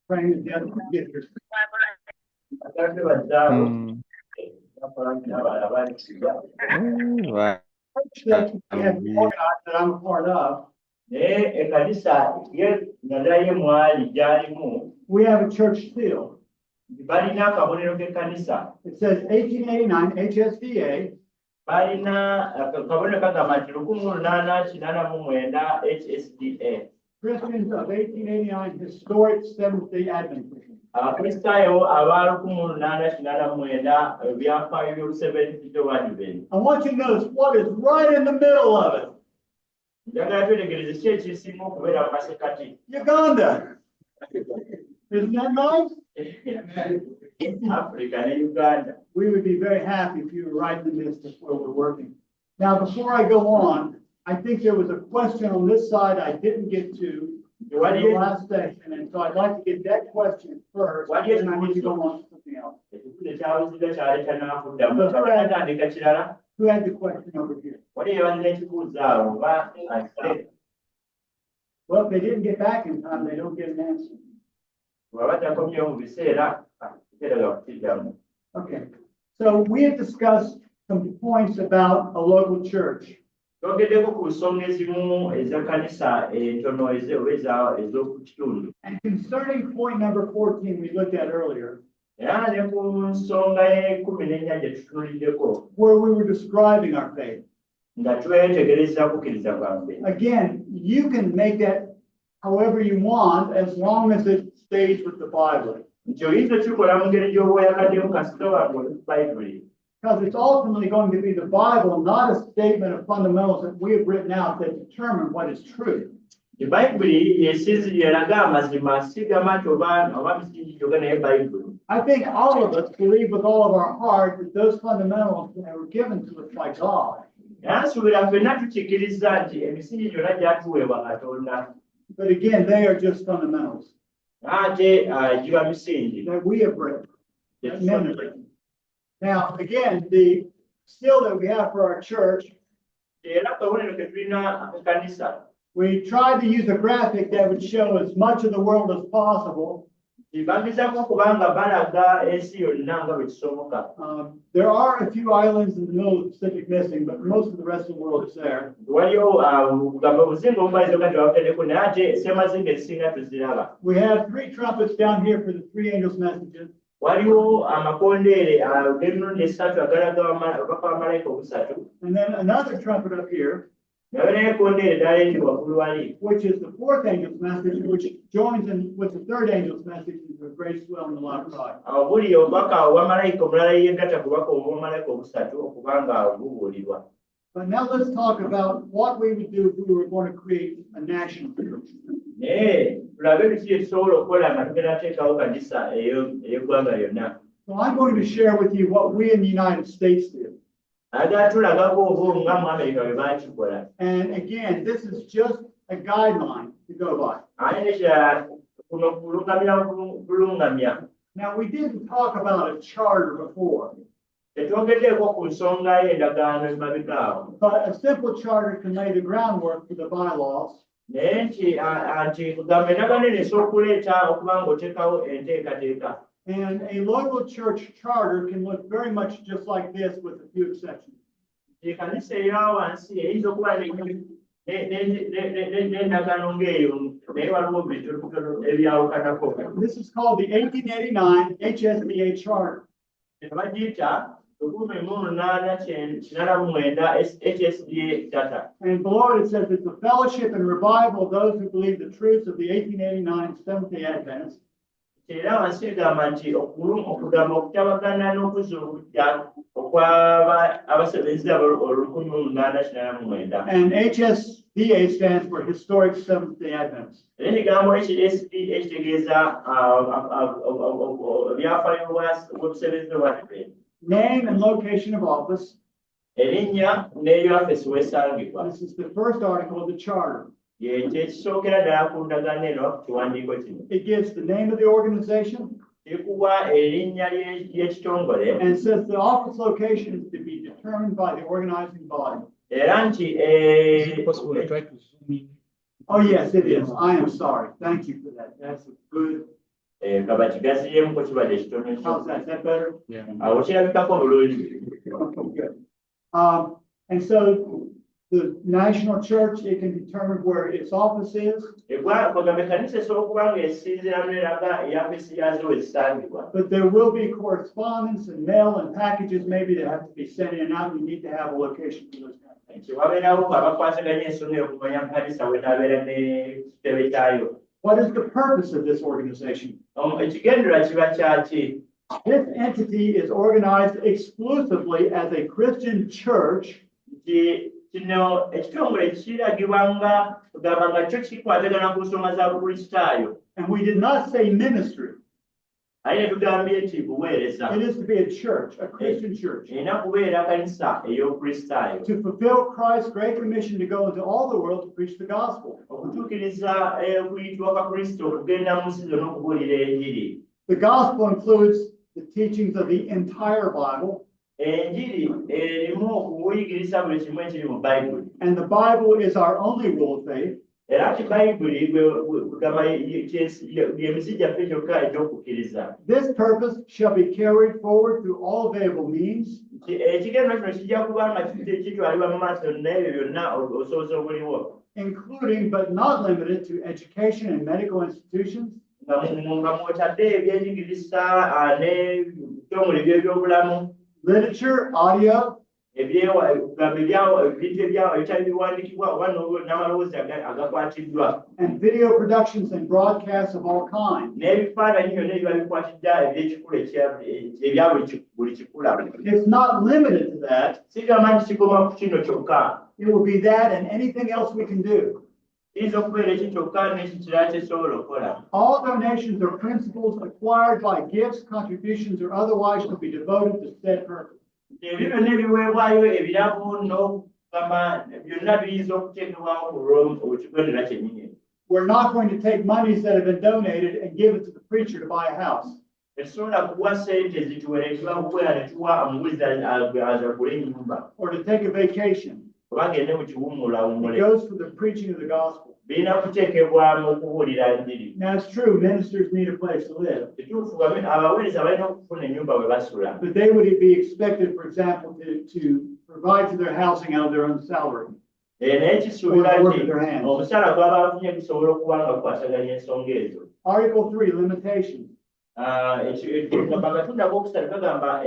praying that the other one get here. Right. That we have organized that I'm a part of. We have a church seal. It says 1889 HSDA. HSDA. Christians of 1889 Historic Seventh-day Adventists. I want you to notice what is right in the middle of it. Uganda. Isn't that nice? Africa and Uganda. We would be very happy if you were right in the midst of where we're working. Now, before I go on, I think there was a question on this side I didn't get to in the last session, and so I'd like to get that question first. Why do you and I need to go on to something else. Who had the question over here? Well, if they didn't get back in time, they don't get an answer. Okay, so we have discussed some points about a local church. And concerning point number 14 we looked at earlier, where we were describing our faith. Again, you can make that however you want as long as it stays with the Bible. Because it's ultimately going to be the Bible, not a statement of fundamentals that we have written out that determine what is true. I think all of us believe with all of our heart that those fundamentals that were given to us by God. But again, they are just fundamentals that we have written. Now, again, the seal that we have for our church, we tried to use a graphic that would show as much of the world as possible. There are a few islands in the middle of the Pacific missing, but most of the rest of the world is there. We have 3 trumpets down here for the 3 angels' messages. And then another trumpet up here, which is the 4th angel's message, which joins in with the 3rd angel's message of grace, will, and the love of God. But now let's talk about what we would do if we were going to create a national church. So I'm going to share with you what we in the United States do. And again, this is just a guideline to go by. Now, we didn't talk about a charter before. But a simple charter can lay the groundwork for the bylaws. And a local church charter can look very much just like this with a few exceptions. This is called the 1889 HSDA Charter. And below it says it's the fellowship and revival of those who believe the truths of the 1889 Seventh-day Adventists. And HSDA stands for Historic Seventh-day Adventists. Name and location of office. This is the first article of the charter. It gives the name of the organization. And says the office location is to be determined by the organizing body. Is it possible to try to zoom in? Oh, yes, it is. I am sorry. Thank you for that. That's a good. kaba kigaziyemu ko kibadde kitono How's nnyo. that? Is that better? Awo kirabikako bulungi. Okay, good. And so the national church, it can determine where its office is, Kwagamba ekkanisa esobola okuba ng'esinziira n'eraga eyafisi yaazo we zisangibwa. but there will be correspondence and mail and packages maybe that have to be sent in and out. You need to have a location for those kind of things. Wabeerawo abakwasaganya ensonga okumanya kkanisa we n'abeera ne kitebe kyayo. What is the purpose of this organization? Ekigendererwa kiba kyaki? This entity is organized exclusively as a Christian church Kino ekitongole kiragibwa nga kugamba nga kyo kikwatagana ku nsonga za bukristaayo. and we did not say ministry. Aye ne tugambye nti buweereza. It is to be a church, a Christian church, Erina kubeera kanisa ey'obukristaayo. to fulfill Christ's great commission to go into all the world to preach the gospel. Okutuukiriza okuyitibwa kwa Kristo okugenda mu nsi zonna okubuulira enjiri. The gospel includes the teachings of the entire Bible, Enjiri erimu okuyigiriza buli kimu ekiri mu Bayibuli. and the Bible is our only rule of faith. Era ati Bayibuli kugamba y'emizigi gyaffe kyokka egy'okukkiriza. This purpose shall be carried forward through all available means, Ekigendererwa kino kijja kuba nga kitwalibwa mu maaso n'ebyo byonna obusobozi obuliwo. including but not limited to education and medical institutions, nga mwotadde ebyenjigiriza n'ebitongole by'ebyobulamu, literature, audio, ebitali biwandiikibwa oba n'amaloboozi agakwatiddwa, and video productions and broadcasts of all kinds. n'ebifaananyi byonna ebiba bikwatidda ebyekikula ebya buli kikula. It's not limited to that. Sigamba nti kigoma ku kino kyokka. It will be that and anything else we can do. Kiyinza okubeera eki kyokka n'ekikira kyesobola okukola. All donations or principles acquired by gifts, contributions, or otherwise shall be devoted to said purpose. Ebyo byonna ebiweebwayo ebiramu n'okugamba byonna biyinza okuteekebwawo ku kigendera kyennyini. We're not going to take monies that have been donated and give it to the preacher to buy a house. Tetusobola kuwa ssente zituweereddwa kukwera ne tuwa omubuulizi azagule ennyumba Or to take a vacation. oba ngende mu It kiwummulawummule. goes for the preaching of the gospel. Birina kuteekebwamu okubuulira njiri. Now, it's true, ministers need a place to live, Kituufu abaweereza balina okufuna ennyumba we basula. but they would be expected, for example, to provide for their housing out of their own salary. Naye kisuubira Work nti with their hands. omusaala gw'aba bafunye gusobola okuba nga kukwasaganya ensonga ezo. Article 3, limitations. Agatunda g'okusatu kagamba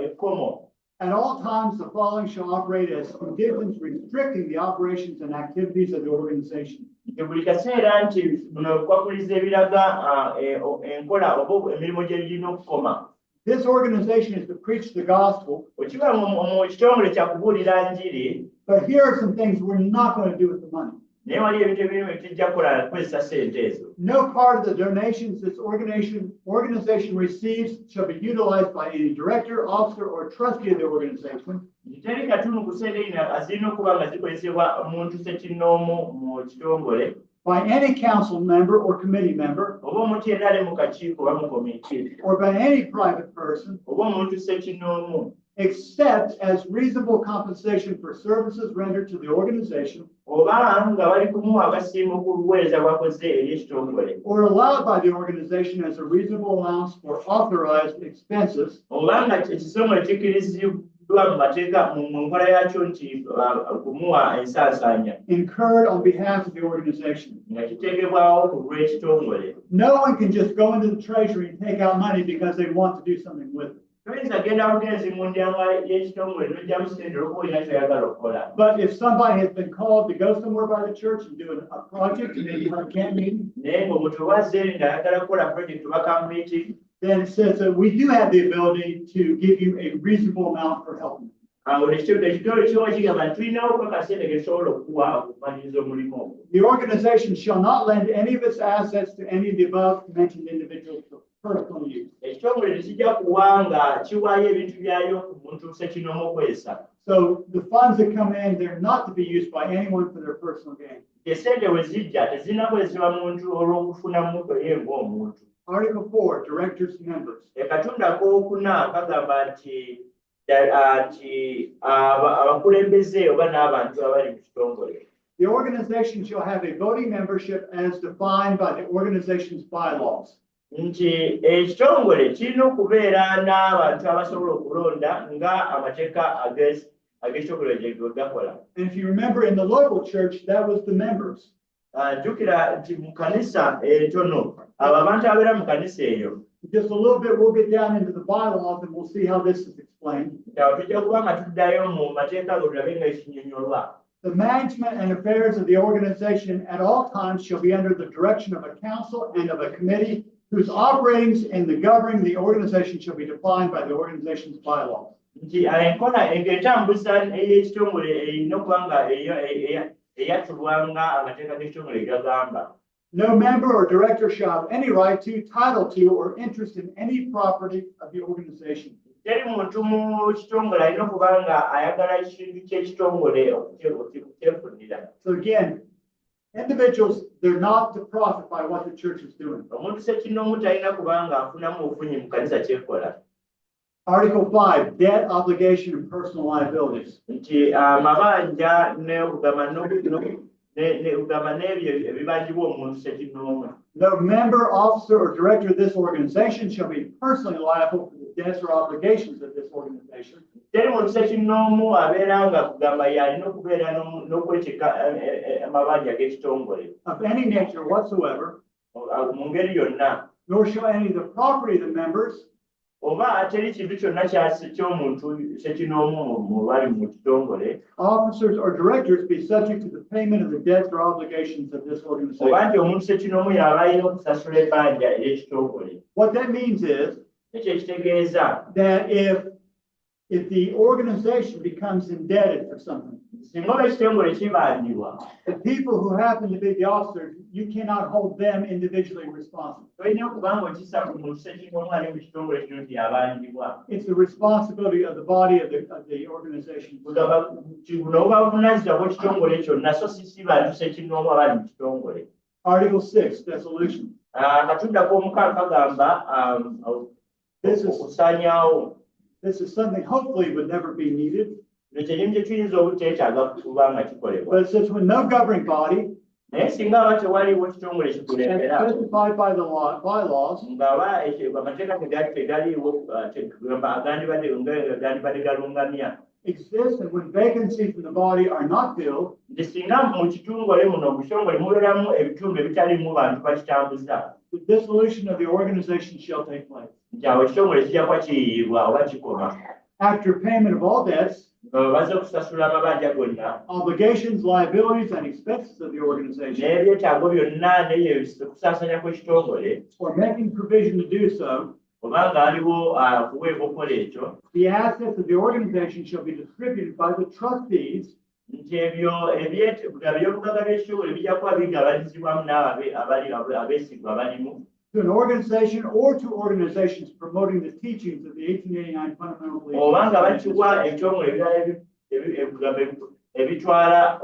ekkomo. At all times, the following shall operate as conditions restricting the operations and activities of the organization. Buli kaseera nti buno kwakuliza ebiraga enkola oba emirimu gye birina okukoma. This organization is to preach the gospel, Okiba mu kitongole kya kubuulira njiri, but here are some things we're not going to do with the money. naye wali ebintu ebimu ebitujja kukola kukozesa ssente ezo. No part of the donations this organization receives shall be utilized by any director, officer, or trustee of the organization, Teri katundu ku ssente zino azirina okuba nga zikozesebwa muntu ssekinnoomu mu kitongole, by any council member or committee member, oba omuntu yenna ali mu kakiiko oba mu komiti, or by any private person, oba omuntu ssekinnoomu, except as reasonable compensation for services rendered to the organization, oba nga bali kumuwa agasimbo ku buweereza bwakoze eri ekitongole, or allowed by the organization as a reasonable allowance for authorized expenses, oba nga ekitongole kikkirizibwa mu mateeka mu nkola yakyo nti kumuwa ensaasaanya incurred on behalf of the organization. nga kiteekebwawo ku lw'ekitongole. No one can just go into the treasury and take out money because they want to do something with it. Toyinza genda bugenzi mu ndyango y'ekitongole n'ojjamu ssente olwokuba olina kyoyagala okukola. But if somebody has been called to go somewhere by the church and do a project, maybe like a camp meeting, Naye ng'omuntu wazze ng'ayagala kukola project oba camp meeting, then it says that we do have the ability to give you a reasonable amount for helping. ekitongole kiba kigamba nti tulinawo akasente ke tusobola okuwa okumaliriza omulimu ogwo. The organization shall not lend any of its assets to any of the above mentioned individuals for personal use. Ekitongole tekijja kuwa nga kiwaayo ebintu byayo ku muntu ssekinnoomu okwesa. So the funds that come in, they're not to be used by anyone for their personal gain. Esente we zijja tezirina kukozesebwa muntu olw'okufunamu ye ng'omuntu. Article 4, directors, members. Akatunda ak'okuna kagamba nti abakulembeze oba n'abantu abali mu kitongole. The organization shall have a voting membership as defined by the organization's bylaws. nti ekitongole kirina okubeera n'abantu abasobola okulonda nga amateeka ag'ekitongole gye gakola. And if you remember in the local church, that was the members. Jjukira nti mu kanisa entono abo abantu abeera mu kanisa eyo. Just a little bit, we'll get down into the bylaws and we'll see how this is explained. Tujja kuba nga tuddayo mu mateeka go tulabe nga ekinnyonnyolwa. The management and affairs of the organization at all times shall be under the direction of a council and of a committee whose operations and the governing the organization shall be defined by the organization's bylaws. Nti enkola entambuza ey'ekitongole erina okuba nga eyatulwanga amateeka g'ekitongole gagamba. No member or director shall have any right to, title to, or interest in any property of the organization. Teri muntu mu kitongole alina okuba nga ayagala ekintu ky'ekitongole okukyefunira. So again, individuals, they're not to profit by what the church is doing. Omuntu ssekinnoomu talina kuba nga afunamu obufunyi mu kanisa kyekola. Article 5, debt, obligation, and personal liabilities. Nti amabanja n'ebyo ebibanjibwa omuntu ssekinnoomu. No member, officer, or director of this organization shall be personally liable for the debts or obligations of this organization. Teri muntu ssekinnoomu abeera nga kugamba y'alina okubeera n'okwetika amabanja g'ekitongole. Of any nature whatsoever, Mu ngeri yonna. nor shall any of the property of the members, Oba teri kintu kyonna ky'omuntu ssekinnoomu mu bali mu kitongole. officers, or directors be subject to the payment of the debts or obligations of this Oba organization. nti omuntu ssekinnoomu y'aba alina okusasula ebbanja ery'ekitongole. What that means is Ekyo ekitegeeza that if the organization becomes indebted for something, singa oba ekitongole kibanjibwa, the people who happen to be the officers, you cannot hold them individually responsible. tolina okuba ng'okisa ku muntu ssekinnoomu ali mu kitongole kino nti yabanjibwa. It's the responsibility of the body of the organization. Kugamba buno buba buvunaanyizibwa bw'ekitongole kyonna so si bantu ssekinnoomu abali mu kitongole. Article 6, dissolution. Akatunda k'omukaaga kagamba okusaanyaawo. This is something hopefully would never be needed. Ekintu kye tuyinza obuteetaaga kuba nga kikolebwa. But it says when no governing body, Naye singa aba tewaliwo ekitongole as kikulembera, specified by the bylaws, ng'aba amateeka tegaliiwo gandibadde galungamya. exists, and when vacancies in the body are not filled, Nti singa mu kitongole muno mu kitongole mubeeramu ebitundu ebitalimu bantu bakitambuza, the dissolution of the organization shall take place. nti awo ekitongole kijja kuba kiyiiyibwa oba kikoma. After payment of all debts, nga baze okusasula amabanja gonna obligations, liabilities, and expenses of the organization, n'ebyetaago byonna okusaasaanya kw'ekitongole, or making provision to do so, oba nga aliwo kuweebwa okukola ekyo, the assets of the organization shall be distributed by the trustees nti ebyo ebyobugagga by'ekitongole bijja kuba bigabanyizibwamu abeesigwa balimu to an organization or to organizations promoting the teachings of the 1889 fundamental beliefs. oba nga bakiwa ebitongole ebirala ebitwala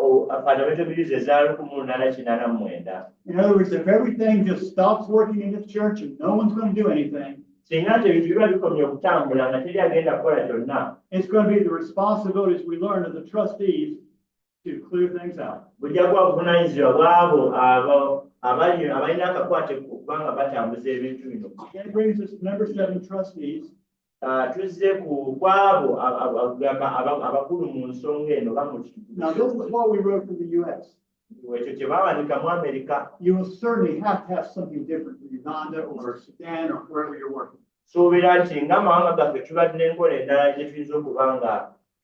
fundamental beliefs eza 1889. In other words, if everything just stops working in the church and no one's going to do anything, Singa nti ebintu biba bikomye okutambula nga teri agenda kukola kyonna, it's going to be the responsibilities we learn of the trustees to clear things out. bujja kuba buvunaanyizibwa bw'abo abalina akakwate kuba nga batambuza ebintu bino. That brings us to number 7, trustees. Tuzze kwabo abakulu mu nsonga eno Now, this is what we wrote from the U.S. ekyo kye baawandika mu Amerika. You will certainly have to have something different for Uganda or Sudan or wherever you're working. Suubira nti ng'amawanga gaffe tubadde n'enkola endala gye tuyinza okuba nga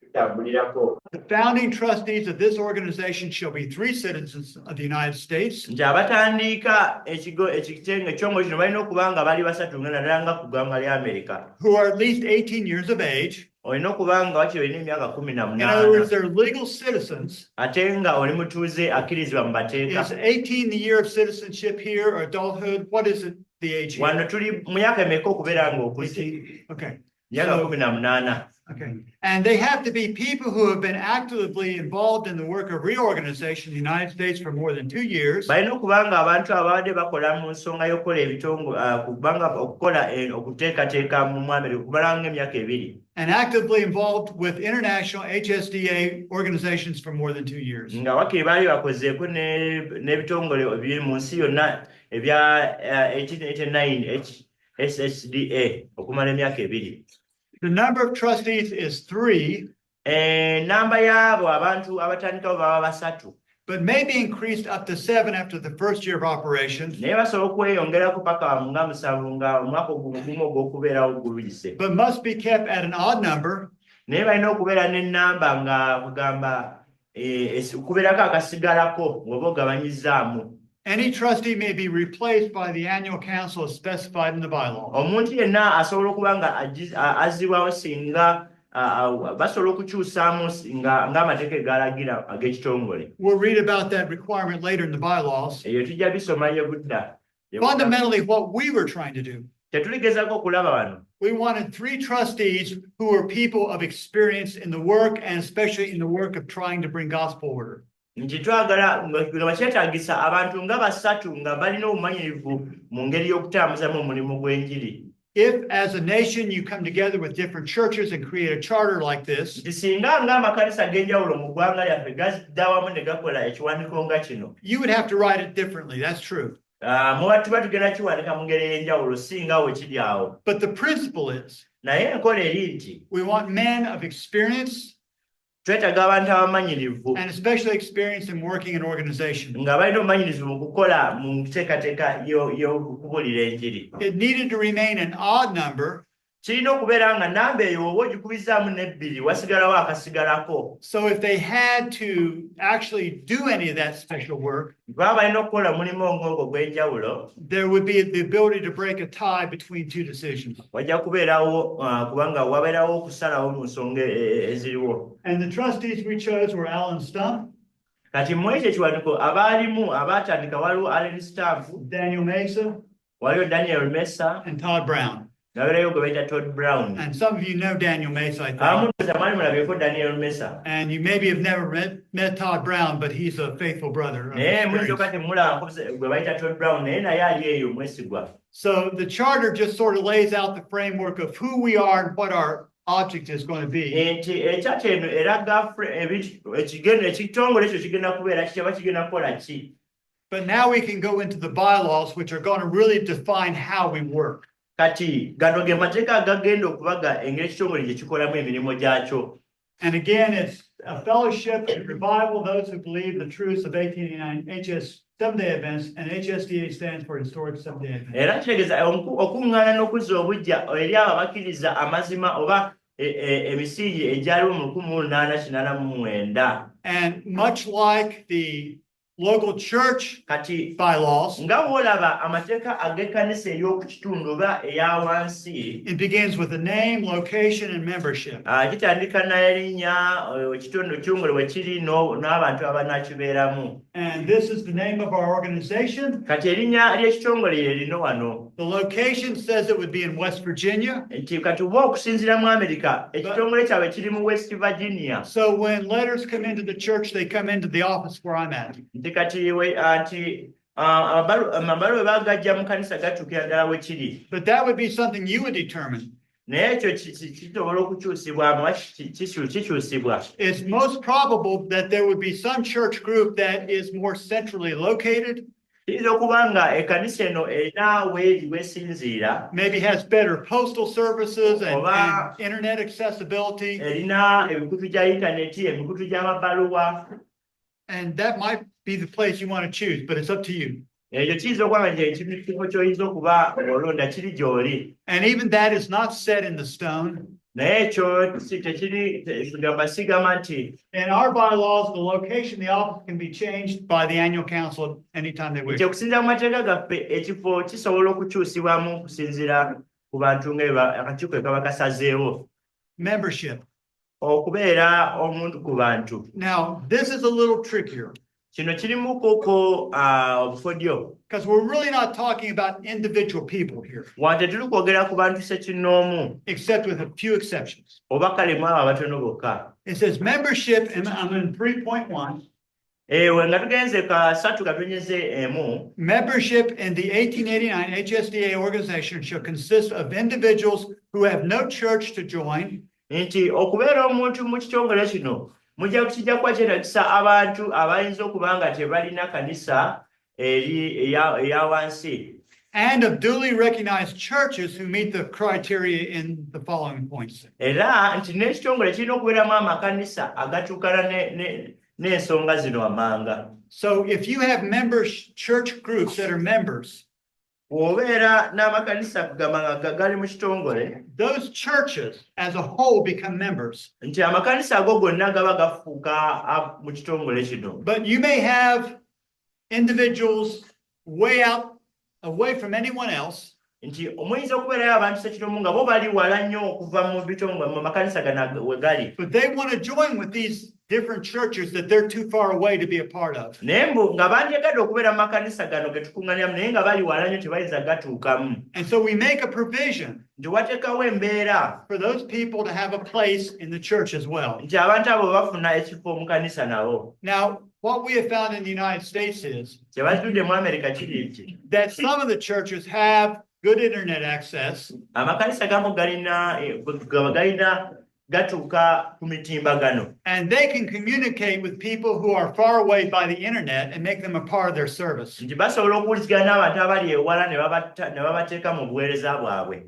tutambulirako. The founding trustees of this organization shall be 3 citizens of the United States Nti abatandiika ekitongole kino balina okuba nga bali basatu nga naddala nga ku ggwanga lya Amerika. who are at least 18 years of age. Olina okuba nga wakiri olina emyaka In other words, 18 they're legal citizens. ate nga oli mutuuze akkirizibwa mu mateeka. Is 18 the year of citizenship here or adulthood? What is it, the age here? Wano tuli mu myaka emeka okubeera ng'okuze? 18. Okay. Myaka 18. Okay. And they have to be people who have been actively involved in the work of reorganization in the United States for more than 2 years. Balina okuba nga abantu ababadde bakola mu nsonga y'okukola kubanga okukola okuteekateeka mu Amerika okubala ng'emyaka 2. And actively involved with international HSDA organizations for more than 2 years. Nga wakiri baali bakozeeko n'ebitongole ebiri mu nsi yonna ebya 1889 HSDA okumala emyaka 2. The number of trustees is 3, Namba yabo abantu abatandikawo baba 3, but may be increased up to 7 after the first year of operation, naye basobola okweyongerako paka nga 7 nga omwaka ogumu ogw'okubeerawo guluyise. but must be kept at an odd number, naye balina okubeera n'ennamba nga kugamba okubeerako akasigalako ng'oba ogabanyizaamu. any trustee may be replaced by the annual council as specified in the bylaws. Omuntu yenna asobola okuba nga azzibwawo singa basobola okukyusaamu ng'amateeka egalagira ag'ekitongole. We'll read about that requirement later in the bylaws. Eyo tujja bisomayo budda. Fundamentally, what we were trying to do, Tetuligezaako okulaba wano. we wanted 3 trustees who were people of experience in the work and especially in the work of trying to bring gospel order. Nti twagala nga bakyetaagisa abantu nga 3 nga balina obumanyirivu mu ngeri y'okutambuzamu omulimu gw'enjiri. If as a nation you come together with different churches and create a charter like this, Nti singa ng'amakanisa ag'enjawulo mu ggwanga lyaffe gazidde awamu ne gakola ekiwandiiko nga kino, you would have to write it differently. That's true. tuba tugenda kiwandika mu ngeri ey'enjawulo singa we kiri awo. But the principle is Naye enkola eri nti we want men of experience twetaaga abantu abamanyirivu and especially experience in working in organization. nga balina obumanyirivu mu kukola mu nteekateeka y'okubuulira enjiri. It needed to remain an odd number, Kirina okubeera nga namba eyo oba ogikubizaamu n'ebbiri wasigalawo akasigalako. so if they had to actually do any of that special work, Baba balina okukola mulimu ogw'ogwo gw'enjawulo, there would be the ability to break a tie between 2 decisions. wajja kubeerawo kubanga wabeerawo okusalawo mu nsonga eziriwo. And the trustees we chose were Alan Stump, Kati mu ekyo ekiwandiiko abaalimu abaatandika waliwo Allen Stump, Daniel Mesa, waliwo Daniel Mesa, and Todd Brown. nabeerayo gwe bayita Todd Brown. And some of you know Daniel Mesa, I think. Abamutuuza mwali mulabyeko Daniel Mesa. And you maybe have never met Todd Brown, but he's a faithful brother. of Naye experience. muyinza temulaba gwe bayita Todd Brown naye naye ali eyo mwesigwa. So the charter just sort of lays out the framework of who we are and what our object is going to be. Nti ekyata eno eraga ekitongole ekyo kigenda kubeera kikyaba kigenda kukola ki. But now we can go into the bylaws, which are going to really define how we work. Kati gano ge mateeka agagenda okubaga engeri ekitongole gye kikolamu emirimu gyakyo. And again, it's a fellowship and revival, those who believe the truths of 1889 HS Seventh-day Events, and HSDA stands for Historic Seventh-day Events. Era kitegeeza okuŋŋaana n'okuzza obuggya eri abo abakkiriza amazima oba emisingi egyaliwo mu 1889. And much like the local church Kati bylaws, nga bw'olaba amateeka ag'ekkanisa ey'oku kitundu oba eya wansi, it begins with the name, location, and membership. kitandika n'erinnya ekitundu kyungule we kiri n'abantu abanaakibeeramu. And this is the name of our organization. Kati erinnya ly'ekitongole lye lino wano. The location says it would be in West Virginia. Nti kati oba okusinziira mu Amerika, ekitongole kyabwe kiri mu West Virginia. So when letters come into the church, they come into the office where I'm at. Nti kati amabaluwa we bagajja mu kanisa gatuukira ddala we kiri. But that would be something you would determine. Naye ekyo kisobola okukyusibwamu kikyusibwa. It's most probable that there would be some church group that is more centrally located, Kiyinza okuba nga ekkanisa eno erina weeri wesinziira, maybe has better postal services and Oba- internet accessibility. erina emikutu gya intaneti, emikutu gy'amabaluwa. And that might be the place you want to choose, but it's up to you. Ekyo kiyinza okuba nga kifo ky'oyinza okuba olonda kiri gy'oli. And even that is not set in the stone. Naye ekyo tekiri sigamba nti In our bylaws, the location of the office can be changed by the annual council anytime they wish. nti okusinziira mu mateeka gaffe ekifo kisobola okukyusibwamu okusinziira ku bantu akakiiko ke kaba kasazeewo. Membership. Okubeera omuntu ku bantu. Now, this is a little trickier Kino kirimu koko obukodyo. because we're really not talking about individual people here, Wante tuli kwogera ku bantu sekinnoomu except with a few exceptions. oba kale mu abo abatono bokka. It says membership, and I'm in 3.1. Ewe nga tugenze kasatu katonyeze emu. Membership in the 1889 HSDA organization shall consist of individuals who have no church to join, Nti okubeera omuntu mu kitongole kino kijja kuba kyetagisa abantu abayinza okuba nga tebalina kanisa eya wansi. And of duly recognized churches who meet the criteria in the following points. Era nti n'ekitongole kirina okubeeramu amakanisa agatuukana n'ensonga zino amanga. So if you have church groups that are members, Bw'obeera n'amakanisa kugamba gali mu kitongole, those churches as a whole become members. nti amakanisa ago gonna gaba gafuuka mu kitongole kino. But you may have individuals away from anyone else. Nti omuyinza okubeerayo abantu sekitomu nga bo bali wala nnyo okuva mu makanisa gano we gali. But they want to join with these different churches that they're too far away to be a part of. Naye nga bandyagadde okubeera mu makanisa gano ge tukuŋŋaaniramu naye nga bali wala nnyo tebayinza gatuukamu. And so we make a provision Nti wateekawo embeera for those people to have a place in the church as well. nti abantu abo bafuna ekifo mu kanisa nabo. Now, what we have found in the United States is Kye batudde mu Amerika kiri eki. that some of the churches have good internet access, Amakanisa gamu galina gatuuka ku mitimbagano. and they can communicate with people who are far away by the internet and make them a part of their service. Nti basobola okuwulizigana n'abantu abali ewala ne babateeka mu buweereza bwabwe.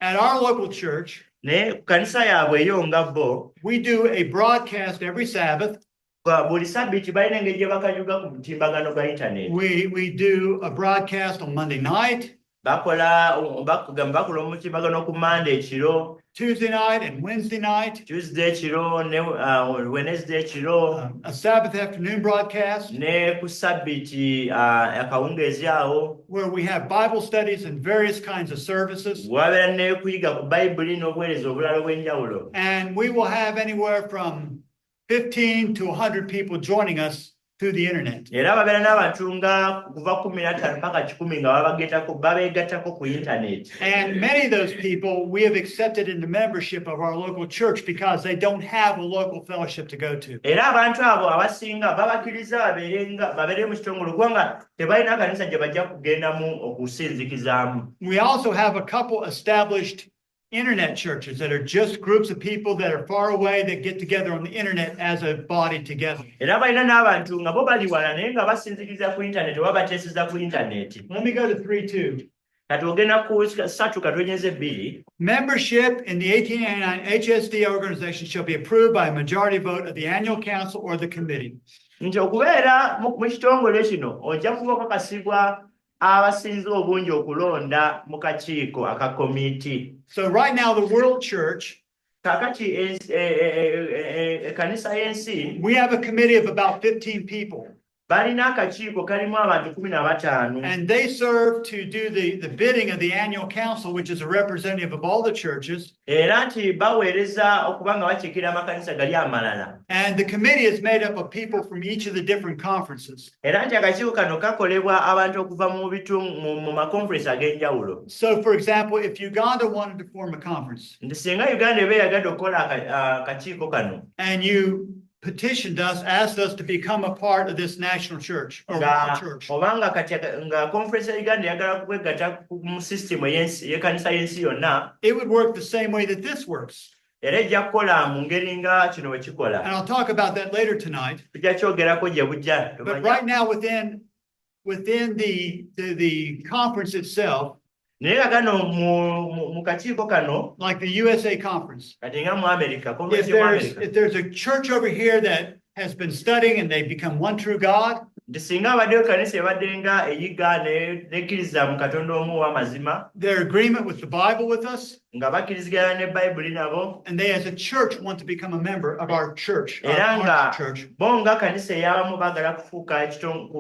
At our local church, Naye ku kanisa yaabwe eyo nga bo, we do a broadcast every Sabbath. buli sabbiiti balina engeri gye bakanyuga ku mutimbagano gwa intaneti. We do a broadcast on Monday night, Bakola omutimbagano ku Monday ekiro, Tuesday night, and Wednesday night, Tuesday ekiro, ne Wednesday ekiro, a Sabbath afternoon broadcast ne ku sabbiiti akawungeezi awo. where we have Bible studies and various kinds of services. Wabeera ne kuyiga ku Bayibuli n'obuweereza obulala obw'enjawulo. And we will have anywhere from 15 to 100 people joining us through the internet. Era babeera n'abantu nga kuva 15 mpaka 10 nga babeegattako ku intaneti. And many of those people we have accepted into membership of our local church because they don't have a local fellowship to go to. Era abantu abo abasinga babakkiriza babeere mu kitongole kubanga tebalina kanisa gye bajja kugendamu okusinzikizaamu. We also have a couple established internet churches that are just groups of people that are far away that get together on the internet as a body together. Era balina n'abantu nga bo bali wala naye nga basinzikiriza ku intaneti oba bateeseza ku intaneti. Let me go to 3.2. Kati ogenda ku 3:2. Membership in the 1899 HSDA organization shall be approved by a majority vote of the annual council or the committee. Nti okubeera mu kitongole kino ojja kuba okakasibwa abasinze obungi okulonda mu kakiiko aka komiti. So right now, the world church, Kakati ekanisa y'ensi we have a committee of about 15 people. balina akakiiko kalimu abantu 15. And they serve to do the bidding of the annual council, which is a representative of all the churches. Era nti baweereza okuba nga bakiikirira amakanisa gali amalala. And the committee is made up of people from each of the different conferences. Era nti akakiiko kano kakolebwa abantu okuva mu makonferensi ag'enjawulo. So, for example, if Uganda wanted to form a conference, Nti singa Uganda eba eyagadde okukola akakiiko kano, and you petitioned us, asked us to become a part of this national church or world church, obanga kati nga konferensi ya Uganda eyagala kwegatta mu system y'ekanisa y'ensi yonna, it would work the same way that this works. era ejja kukola mu ngeri nga kino bwe kikola. And I'll talk about that later tonight. Tujja kyogerako gye bujja. But right now, within the conference itself, Naye kagano mu kakiiko kano, like the USA conference, kati nga mu Amerika, if konferensi y'omu Amerika, there's a church over here that has been studying and they become one true God, nti singa abaddeyo kanisa ebadde nga eyiga nekkiriza mu Katonda omu w'amazima, their agreement with the Bible with us, nga bakkiriziganya ne Bayibuli nabo, and they as a church want to become a member of our church, era nga our church, bo nga kanisa ey'abamu baagala kufuuka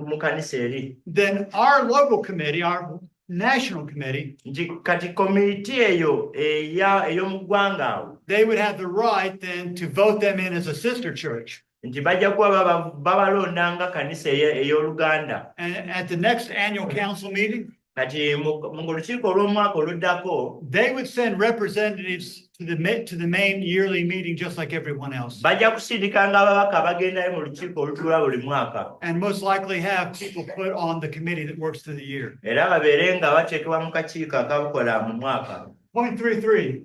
mu kanisa eri, then our local committee, our national committee, nti kati komiti eyo ey'omu ggwanga awo, they would have the right then to vote them in as a sister church. nti bajja kuba babalonda nga kanisa ey'oluganda. And at the next annual council meeting, Kati mu lukiiko olw'omwaka oluddako, they would send representatives to the main yearly meeting just like everyone else. bajja kusindikanga ababaka bagendayo mu lukiiko olutuula buli mwaka. And most likely have people put on the committee that works through the year. Era babeere nga bateekebwa mu kakiiko akabukola mu mwaka. Point 3.3.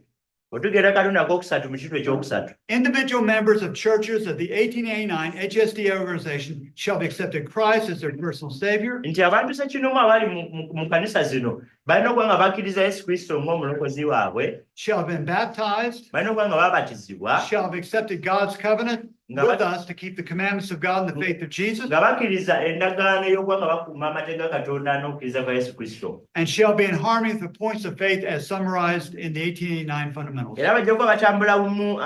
Otugera Katonda kokusatu mu kitu ekyokusatu. Individual members of churches of the 1889 HSDA organization shall be accepted Christ as their personal savior. Nti abantu ssekinomu abali mu kanisa zino balina okuba nga bakkiriza Yesu Kristo ng'omulokozi waabwe. Shall have been baptized. Balina okuba nga babatizibwa. Shall have accepted God's covenant with us to keep the commandments of God and the faith of Jesus. Nga bakkiriza endagaano y'okuba nga bakuuma amateeka Katonda n'okukkiriza kwa Yesu Kristo. And shall be in harmony with the points of faith as summarized in the 1889 fundamentals. Era bajja kuba batambula bumu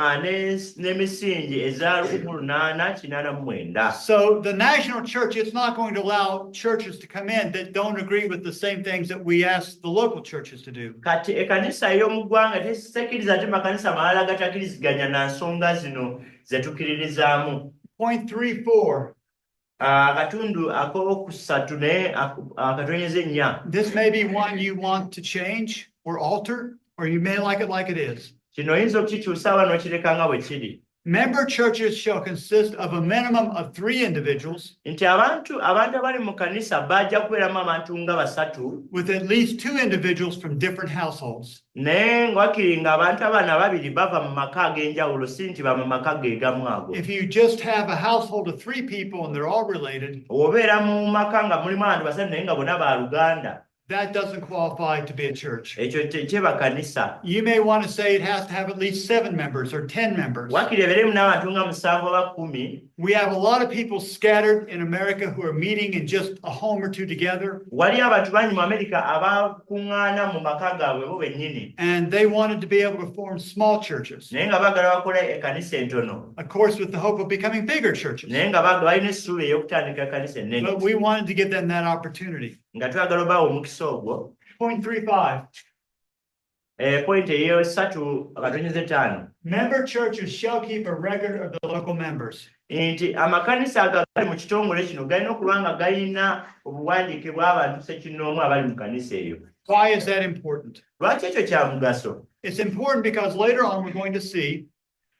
n'emisingi eza 1889. So the national church, it's not going to allow churches to come in that don't agree with the same things that we ask the local churches to do. Kati ekkanisa y'omu ggwanga tesekkiriza ate makanisa malala gatakkiriziganya na nsonga zino ze tukkiririzaamu. Point 3.4. Akatundu akookusatu naye akatonyeza ennya. This may be one you want to change or alter, or you may like it is. Kino oyinza okukikyusa wano okireka nga bwe kiri. Member churches shall consist of a minimum of 3 individuals. Nti abantu abali mu kanisa bajja kubeeramu abantu nga basatu. With at least 2 individuals from different households. Naye ng'wakiri ng'abantu abana babiri bava mu maka ag'enjawulo si nti ba mu maka ge gamu ago. If you just have a household of 3 people and they're all related. Obeera mu maka nga mulimu abantu basatu naye nga bonna baaluganda. That doesn't qualify to be a church. Ekyo kyeba kanisa. You may want to say it has to have at least 7 members or 10 members. Wakiri ebeeremu n'abantu nga 7 oba 10. We have a lot of people scattered in America who are meeting in just a home or 2 together. Wali abantu bangi mu Amerika abakuŋŋaana mu maka gaabwe bo bennyini. And they wanted to be able to form small churches. Naye nga baagala bakole ekkanisa entono. Of course, with the hope of becoming bigger churches. Naye nga balina essuubi ey'okutandika ekkanisa ennene. But we wanted to give them that opportunity. Nga twagala obaawo omukisa ogwo. Point 3.5. Point ey'esatu akatonyeza 5. Member churches shall keep a record of the local members. Nti amakanisa agali mu kitongole kino galina okuba nga galina obuwandiike bw'abantu ssekinnoomu abali mu kanisa eyo. Why is that important? Lwaki ekyo kya mugaso? It's important because later on we're going to see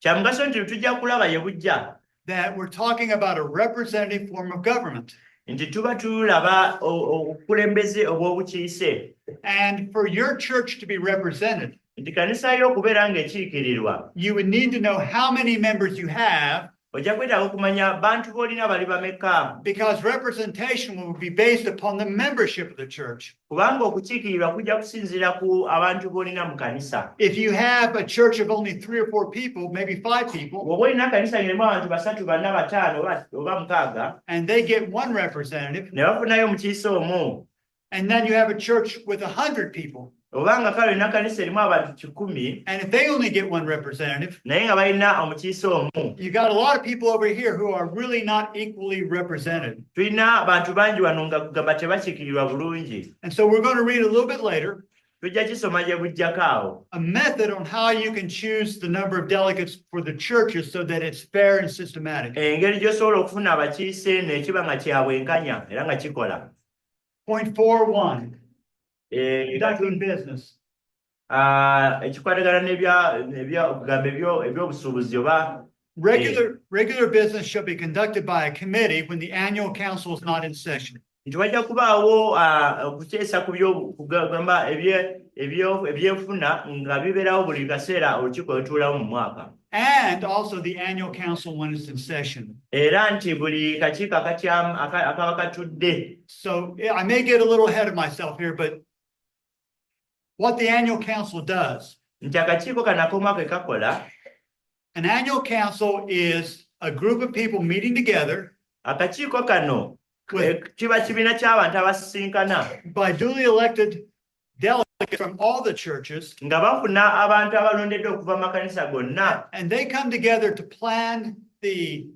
Kya mugaso nti tujja kulaba ye bujja. that we're talking about a representative form of government. Nti tuba tulaba obukulembeze obw'obukiise. And for your church to be represented, Nti kanisa yo okubeera ng'ekiikirirwa. you would need to know how many members you have, Ojja kwetaaga okumanya bantu b'olina bali bameka. because representation will be based upon the membership of the church. Kubanga okukiikirirwa kujja kusinziira ku abantu b'olina mu kanisa. If you have a church of only 3 or 4 people, maybe 5 people, Bw'oba olina kanisa ng'erimu abantu 3, 4, 5 oba 6, and they get 1 representative, ne bafunayo omukiise omu. and then you have a church with 100 people, Obanga kale olina kanisa erimu abantu 100, and if they only get 1 representative, naye nga balina omukiise omu. you got a lot of people over here who are really not equally represented. Tulina abantu bangi wano nga kugamba tebakiikirirwa bulungi. And so we're going to read a little bit later Tujja kisoma gye bujjako awo. a method on how you can choose the number of delegates for the churches so that it's fair and systematic. Engeri gy'osobola okufuna abakiise nekiba nga kya bwenkanya era nga kikola. Point 4.1, Eh, conducting business. Ekikwatagana okugamba ebyobusuubuzi oba Regular business shall be conducted by a committee when the annual council is not in session. nti wajja kubaawo okuteesa kugamba ebyenfuna nga bibeerawo buli kaseera olukiiko olutuulamu mu mwaka. And also the annual council when it's in session. Era nti buli kakiiko akaba katudde. So I may get a little ahead of myself here, but what the annual council does, Nti akakiiko kano ak'omwaka ke kakola, an annual council is a group of people meeting together akakiiko kano kiba kibiina ky'abantu abasisinkana by duly elected delegates from all the churches, nga bafuna abantu abalondeddwa okuva mu makanisa gonna. and they come together to plan the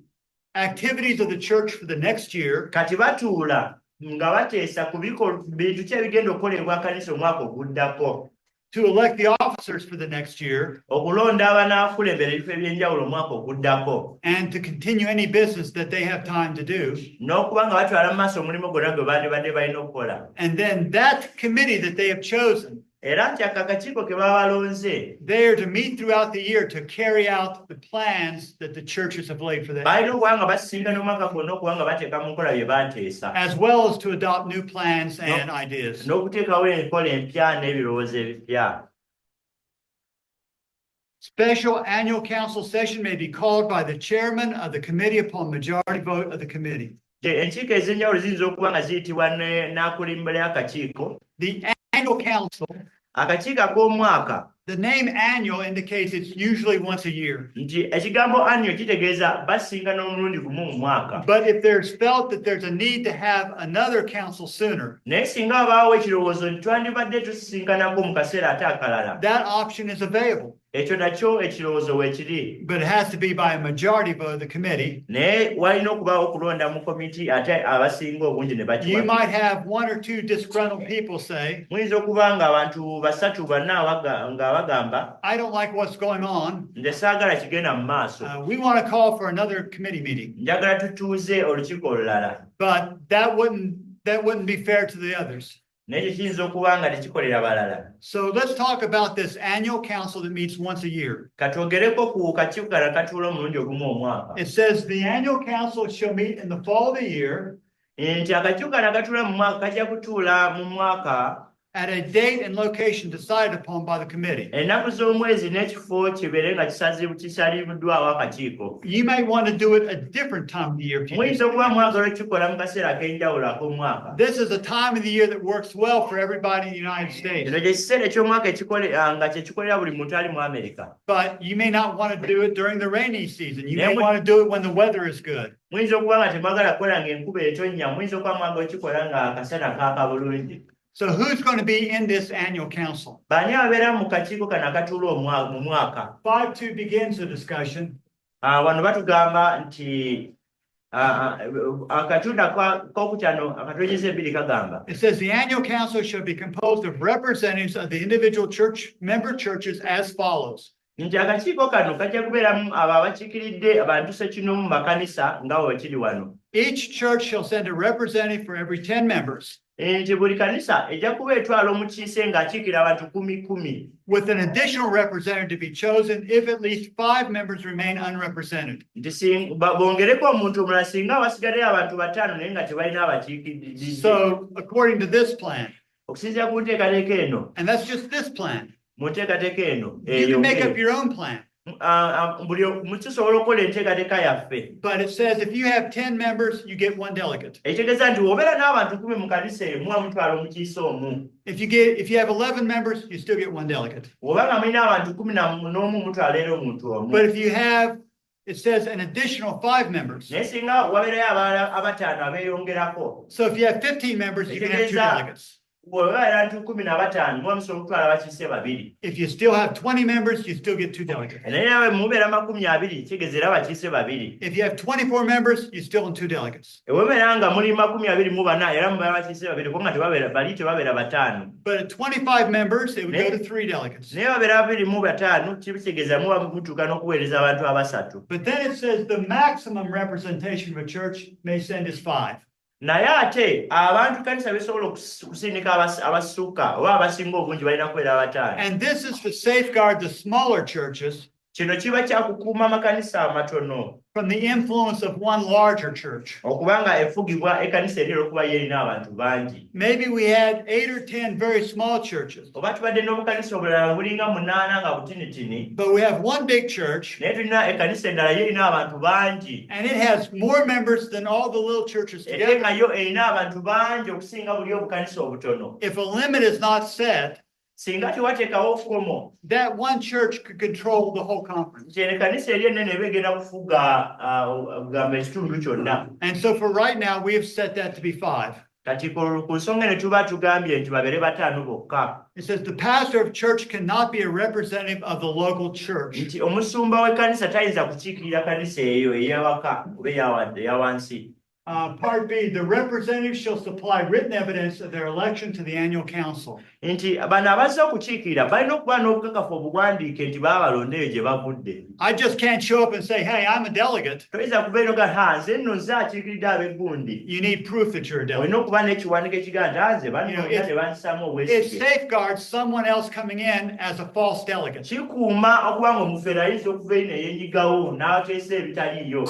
activities of the church for the next year. Kati batuula nga bateesa ku bintu ki ebigenda okukolebwa kanisa omwaka oguddako. To elect the officers for the next year, Okulonda abanaakulembera ebifo ebyenjawulo omwaka oguddako. and to continue any business that they have time to do. N'okuba nga batwala mu maaso omulimu gwonna gwe bandibadde balina okukola. And then that committee that they have chosen, Era nti akakiiko ke baba balonze they are to meet throughout the year to carry out the plans that the churches have laid for them, balina okuba nga basisinkana omwaka gwonna okuba nga bateeka mu nkola bye bateesa. as well as to adopt new plans and ideas. N'okuteekawo enkola empya n'ebirowoozo ebipya. Special annual council session may be called by the chairman of the committee upon majority vote of the committee. Enkiiko ez'enjawulo ziyinza okuba nga ziyitibwa n'akulimbira akakiiko. The annual council, Akakiiko ak'omwaka. the name annual indicates it's usually once a year. Nti ekigambo annual kitegeeza basinkana omulundi gumu mu mwaka. But if there's felt that there's a need to have another council sooner, Naye singa wabaawo ekirowoozo nti twandibadde tusisinkanako mu kaseera ate akalala. that option is available. Ekyo nakyo ekirowoozo weekiri. But it has to be by a majority vote of the committee. Naye walina okubaawo okulonda mu komiti ate abasinga obungi ne You bakiwa. might have one or two disgruntled people say, Muyinza okuba nga abantu basatu bonna nga bagamba I don't like what's going on. nze saagala kigenda mu maaso. We want to call for another committee meeting. Njagala tutuuze olukiiko olulala. But that wouldn't be fair to the others. Naye kiyinza okuba nga tekikolera balala. So let's talk about this annual council that meets once a year. Katwogereko ku kakiiko kalala katuula omulundi ogumu omwaka. It says the annual council shall meet in the fall of the year Nti akakiiko kalala katuula mu mwaka kajja kutuula mu mwaka at a date and location decided upon by the committee. ennaku z'omwezi n'ekifo kibeere nga kisaliddwawo akakiiko. You may want to do it a different time of the year. If you Muyinza okuba mwagala okukikola mu kaseera ak'enjawulo ak'omwaka. This is a time of the year that works well for everybody in the United States. Kino kye kiseera eky'omwaka nga kye kikolera buli muntu ali mu Amerika. But you may not want to do it during the rainy season. You may want to do it when the weather is good. Muyinza okuba nga temwagala kukola ng'enkuba etonnya, muyinza okuba mwagala okikola nga akasana kaaka bulungi. So who's going to be in this annual council? Baani abeera mu kakiiko kano akatuula mu mwaka. 5:2 begins the discussion. Wano batugamba nti akatunda kokutano akatonyeza ebiri kagamba. It says the annual council shall be composed of representatives of the individual member churches as follows. Nti akakiiko kano kajja kubeeramu abo abakiikiridde abantu ssekinu mu makanisa nga bwe kiri wano. Each church shall send a representative for every 10 members. Nti buli kanisa ejja kuba etwala omukiise ng'akiikira abantu 10, with an additional representative to be chosen if at least 5 members remain unrepresented. Nti bongereko omuntu omulala singa wasigaddeyo abantu 5 naye nga tebalina abakiikiridde. So according to this plan, Okusinziira ku nteekateeka eno, and that's just this plan, mu nteekateeka eno you can make up your own plan. Mukisobola okukola enteekateeka yaffe. But it says if you have 10 members, you get 1 delegate. Ekitegeeza nti obeera n'abantu 10 mu kanisa eyo muwa mutwala omukiise omu. If you have 11 members, you still get 1 delegate. Oba nga mulina abantu 11 mutwala era omuntu omu. But if you have, it says an additional 5 members. Naye singa wabeerayo abalala 5 abeeyongerako. So if you have 15 members, you can have 2 delegates. Bw'obeera abantu 15 muwa musobola okutwala abakiise 2. If you still have 20 members, you still get 2 delegates. Naye nawe mubeera 20 kitegeeza era abakiise 2. If you have 24 members, you're still in 2 delegates. Ewebeera nga muli 24 era mubeera abakiise 2 kubanga tebabeera 5. But at 25 members, it would go to 3 delegates. Naye babeera 25 kitegeeza muba mutuuka n'okuweereza abantu 3. But then it says the maximum representation of a church may send is 5. Naye ate abantu kanisa besobola okusindika abasukka oba abasinga obungi balina kubeera 5. And this is to safeguard the smaller churches Kino kiba kyakukuuma amakanisa amatono from the influence of one larger church. okubanga efugibwa ekanisa eryo olwokuba yerina abantu bangi. Maybe we had 8 or 10 very small churches, Oba tubadde n'obukanisa obulala bulinga 8 nga butinitini, but we have one big church naye tulina ekanisa endala yerina abantu bangi and it has more members than all the little churches era together. nga yo erina abantu bangi okusinga buli obukanisa obutono. If a limit is not set, Singa tewateekawo ofukomo, that one church could control the whole conference. nti ekanisa eri ennene eba egenda kufuga kugamba ekitundu kyonna. And so for right now, we have set that to be 5. Kati ku nsonga ne tuba tugambye nti babeere 5 bokka. It says the pastor of church cannot be a representative of the local church. Nti omusumba w'ekkanisa tayinza kukiikirira kanisa eyo ey'awaka oba eyawansi. Part B, the representative shall supply written evidence of their election to the annual council. Nti bano abazze okukiikirira balina okuba n'obukakafu obuwandiike nti baabalonda eyo gye bavudde. I just can't show up and say, hey, I'm a delegate. Toyinza kubeera nga nze nno nze akiikiridde ab'eggundi. You need proof that you're a delegate. Olina okuba n'ekiwandiiko ekigaa nti nze bano tebansaamu It obwesige. safeguards someone else coming in as a false delegate. Kikuuma okuba nga omufeero ayinza okuva eno eyeenyigawo n'ateesa ebitaliiyo.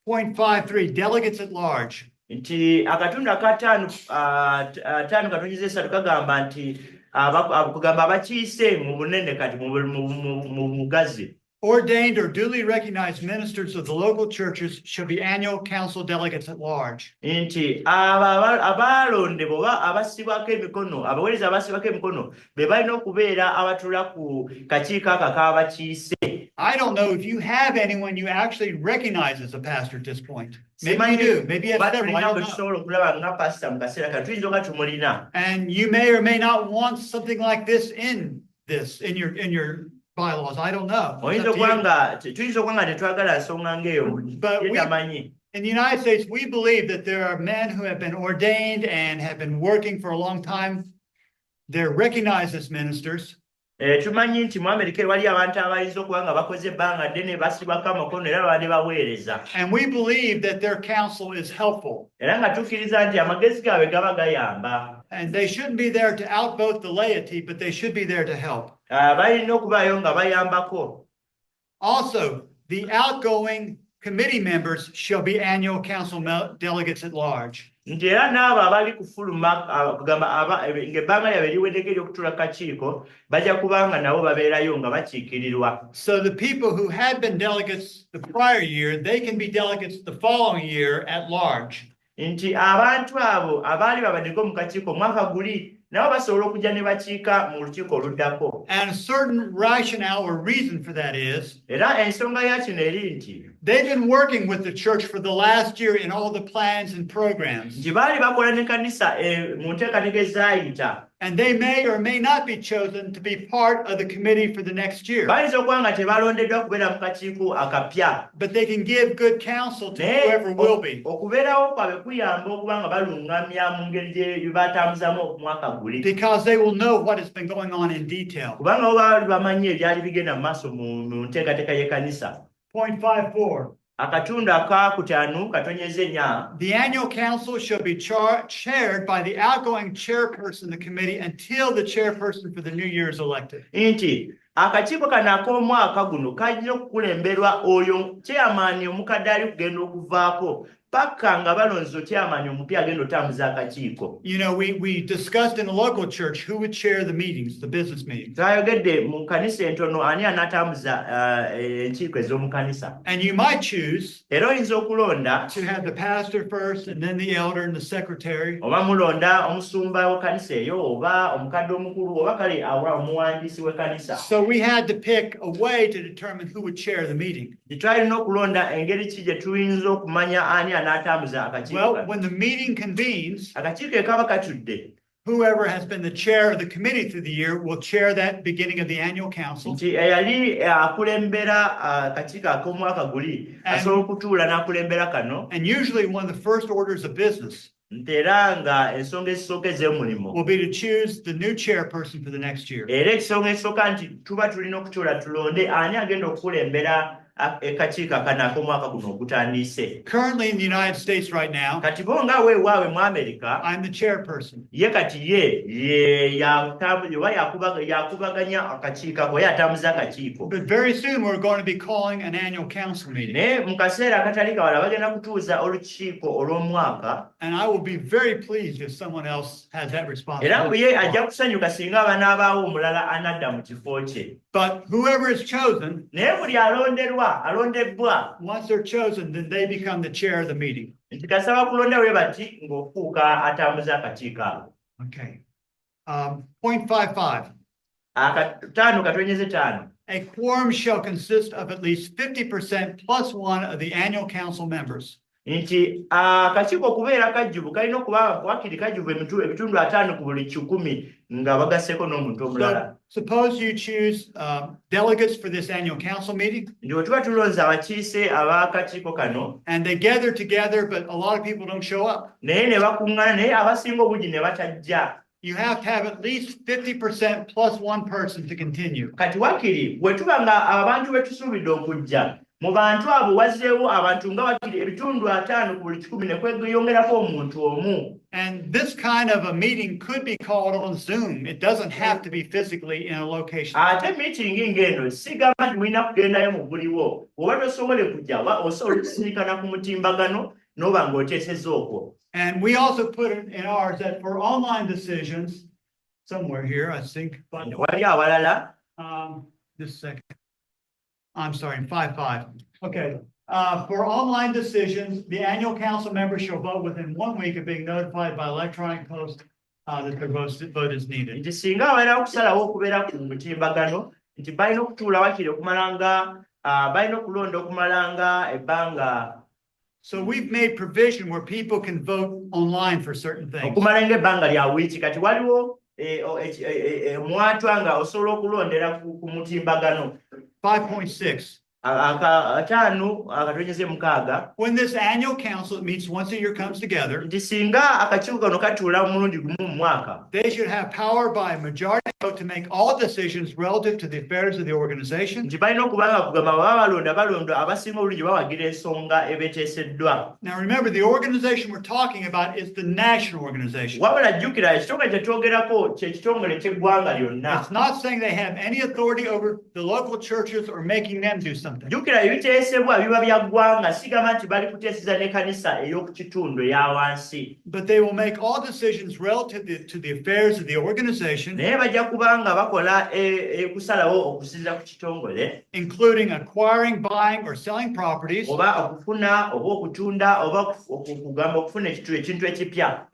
Point 5.3, delegates at large. Nti akatundu aka 5 katonyeza 3 kagamba nti kugamba abakiise mu bunene kati mu bugazi. Ordained or duly recognized ministers of the local churches shall be annual council delegates at large. Nti abalondebwa oba abasibwako emikono abaweereza abasibwako emikono be balina okubeera abatula ku kakiiko ako ak'abakiise. I don't know if you have anyone you actually recognize as a pastor at this point. Maybe you do. Maybe you have several. I don't know. Tusobola okulaba nga pastor mu kaseera kano tuyinza nga tumulina. And you may or may not want something like this in your bylaws. I don't know. Oyinza okuba nga tuyinza okuba nga tetwagala nsonga ng'eyo. Tamanyi. In the United States, we believe that there are men who have been ordained and have been working for a long time. They're recognized as ministers. Tumanyi nti mu Amerika wali abantu abayinza okuba nga bakoze ebbanga ddene basibwako amakono era babadde baweereza. And we believe that their counsel is helpful. Era nga tukkiriza nti amagezi gaabwe gaba gayamba. And they shouldn't be there to outvote the laity, but they should be there to help. Balina okubaayo nga bayambako. Also, the outgoing committee members shall be annual council delegates at large. Nti era n'abo abali kufuluma kugamba ng'ebbanga lyabwe liwedeko ery'okutula kakiiko bajja kubanga nabo babeerayo nga bakiikirirwa. So the people who had been delegates the prior year, they can be delegates the following year at large. Nti abantu abo abaali babaddeko mu kakiiko omwaka guli nabo basobola okujja ne bakiika mu lukiiko oluddako. And a certain rationale or reason for that is Era ensonga ya kino eri nti they've been working with the church for the last year in all the plans and programs. nti baali bakola n'ekkanisa mu nteekateeka ezaayita. And they may or may not be chosen to be part of the committee for the next year. Bayinza okuba nga tebalondeddwa kubeera mu kakiiko akapya. But they can give good counsel to whoever will be. Okubeerawo kwabwe kuyamba okuba nga balungamya mu ngeri gye batambuzamu omwaka guli. Because they will know what has been going on in detail. Kubanga bo baali bamanyi ebyali bigenda mu maaso mu nteekateeka y'ekkanisa. Point 54. Akatundu akakutaano katonyeze nya. The annual council shall be chaired by the outgoing chairperson of the committee until the chairperson for the new year is elected. Nti akakiiko kano ak'omwaka guno kajja okukulemberwa oyo chairman omukadde ali kugenda okuvaako paka nga balonze chairman omupya agenda otambuza akakiiko. You know, we discussed in a local church who would chair the meetings, the business meetings. Twayogedde mu kanisa entono ani anaatambuza enkiiko ez'omu kanisa. And you might choose Era oyinza okulonda to have the pastor first and then the elder and the secretary. oba mulonda omusumba w'ekkanisa eyo oba omukadde omukulu oba kale omuwandiisi w'ekkanisa. So we had to pick a way to determine who would chair the meeting. Twalina okulonda engeri ki gye tuyinza okumanya ani anaatambuza akakiiko. Well, when the meeting convenes, Akakiiko ekaba katudde. whoever has been the chair of the committee through the year will chair that beginning of the annual council. Nti eyali akulembera akakiiko ak'omwaka guli asobola okutuula n'akulembera kano. And usually one of the first orders of business Nti era nga ensonga ezisooka ez'omulimu. will be to choose the new chairperson for the next year. Era ekisonga ekisooka nti tuba tulina okutuula tulonde ani agenda okukulembera akakiiko akano ak'omwaka guno ogutandise. Currently in the United States right now, Kati bo nga weewaawe mu Amerika I'm the chairperson. ye kati ye yakubaganya akakiiko ako ye atambuza akakiiko. But very soon we're going to be calling an annual council meeting. Naye mu kaseera akatali kawala bagenda kutuuza olukiiko olw'omwaka. And I will be very pleased if someone else has that Era responsibility. ye ajja kusanyuka singa abanaabaawo omulala anadda mu kifo kye. But whoever is chosen, Naye buli alondebbwa once they're chosen, then they become the chair of the meeting. nti kasaba kulonda we bati ng'ofuuka atambuza akakiiko ako. Okay. Point 55. Akataano katonyeze taano. A quorum shall consist of at least 50% plus one of the annual council members. Nti akakiiko okubeera kajjuvu kalina okuba wakiri kajjuvu ebitundu 5 ku buli 100 nga bagasseko n'omuntu omulala. So suppose you choose delegates for this annual council meeting. Nti bwe tuba tulonze abakiise ab'akakiiko kano. And they gather together, but a lot of people don't show up. Naye ne bakuŋŋaana naye abasinga obungi ne batajja. You have to have at least 50% plus one person to continue. Kati wakiri bwe tuba nga abantu be tusuubidde okujja mu bantu abo wazzeewo abantu nga wakiri ebitundu 5 ku buli 100 ne kweyongerako omuntu omu. And this kind of a meeting could be called on Zoom. It doesn't have to be physically in a location. Ate meeting ng'eno sigamba nti mulina kugendayo mu buliwo oba tosobole kujja osobola okusisinkana ku mutimbagano n'oba ng'oteesezza okwo. And we also put in ours that for online decisions, somewhere here, I think. But, wali awalala. this second. I'm sorry, 5.5. Okay. For online decisions, the annual council members shall vote within 1 week of being notified by electronic post that their vote is needed. Nti singa abalala okusalawo okubeera ku mutimbagano nti balina okutuula wakiri okumalanga balina okulonda okumalanga ebbanga. So we've made provision where people can vote online for certain things. Okumalanga ebbanga lya wiiki kati waliwo omwatwa nga osobola okulondera ku mutimbagano. 5.6. When this annual council that meets once a year comes together, they should have power by a majority vote to make all decisions relative to the affairs of the organization. Now remember, the organization we're talking about is the national organization. It's not saying they have any authority over the local churches or making them do something. But they will make all decisions relative to the affairs of the organization, including acquiring, buying, or selling properties,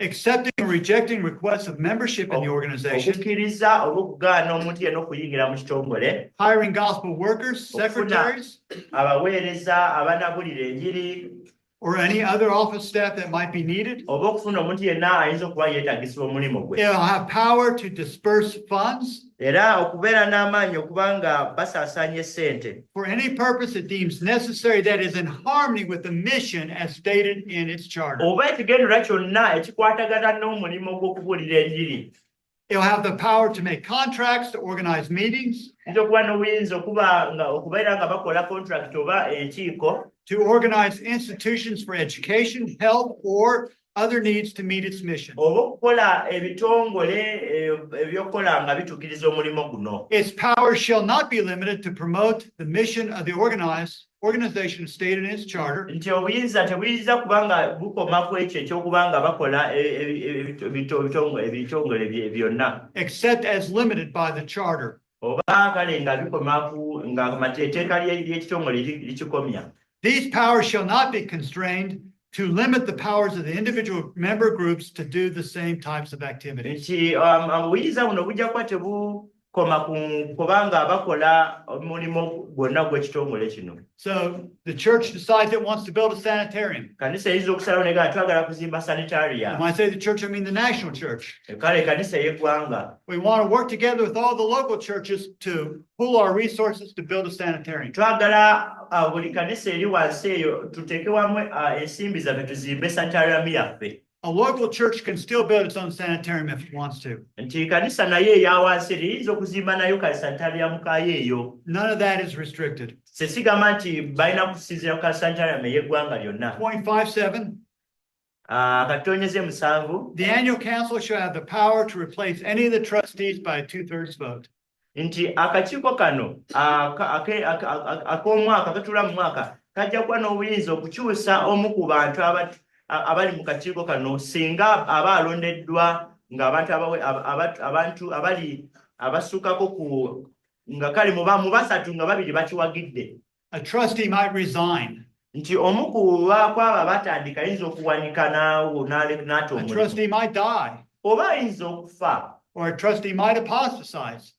accepting or rejecting requests of membership in the organization, hiring gospel workers, secretaries, or any other office staff that might be needed. It'll have power to disperse funds for any purpose it deems necessary that is in harmony with the mission as stated in its charter. It'll have the power to make contracts, to organize meetings, to organize institutions for education, health, or other needs to meet its mission. Its power shall not be limited to promote the mission of the organization stated in its charter, except as limited by the charter. These powers shall not be constrained to limit the powers of the individual member groups to do the same types of activities. So the church decides it wants to build a sanitarium. When I say the church, I mean the national church. We want to work together with all the local churches to pool our resources to build a sanitarium. A local church can still build its own sanitarium if it wants to. None of that is restricted. 0.57. The annual council shall have the power to replace any of the trustees by a 2/3 vote. Nti akakiiko kano ak'omwaka akatula mu mwaka kajja kuba n'obuyinza okukyusa omu ku bantu abali mu kakiiko kano singa aba alondeddwa ng'abantu abali abasukkako ku nga kale mu basatu nga babiri bakiwagidde. A trustee might resign. Nti omu ku kwaba batandika ayinza okuwanika n'ata omulimu. A trustee might die. Oba ayinza okufa. Or a trustee might apostatize.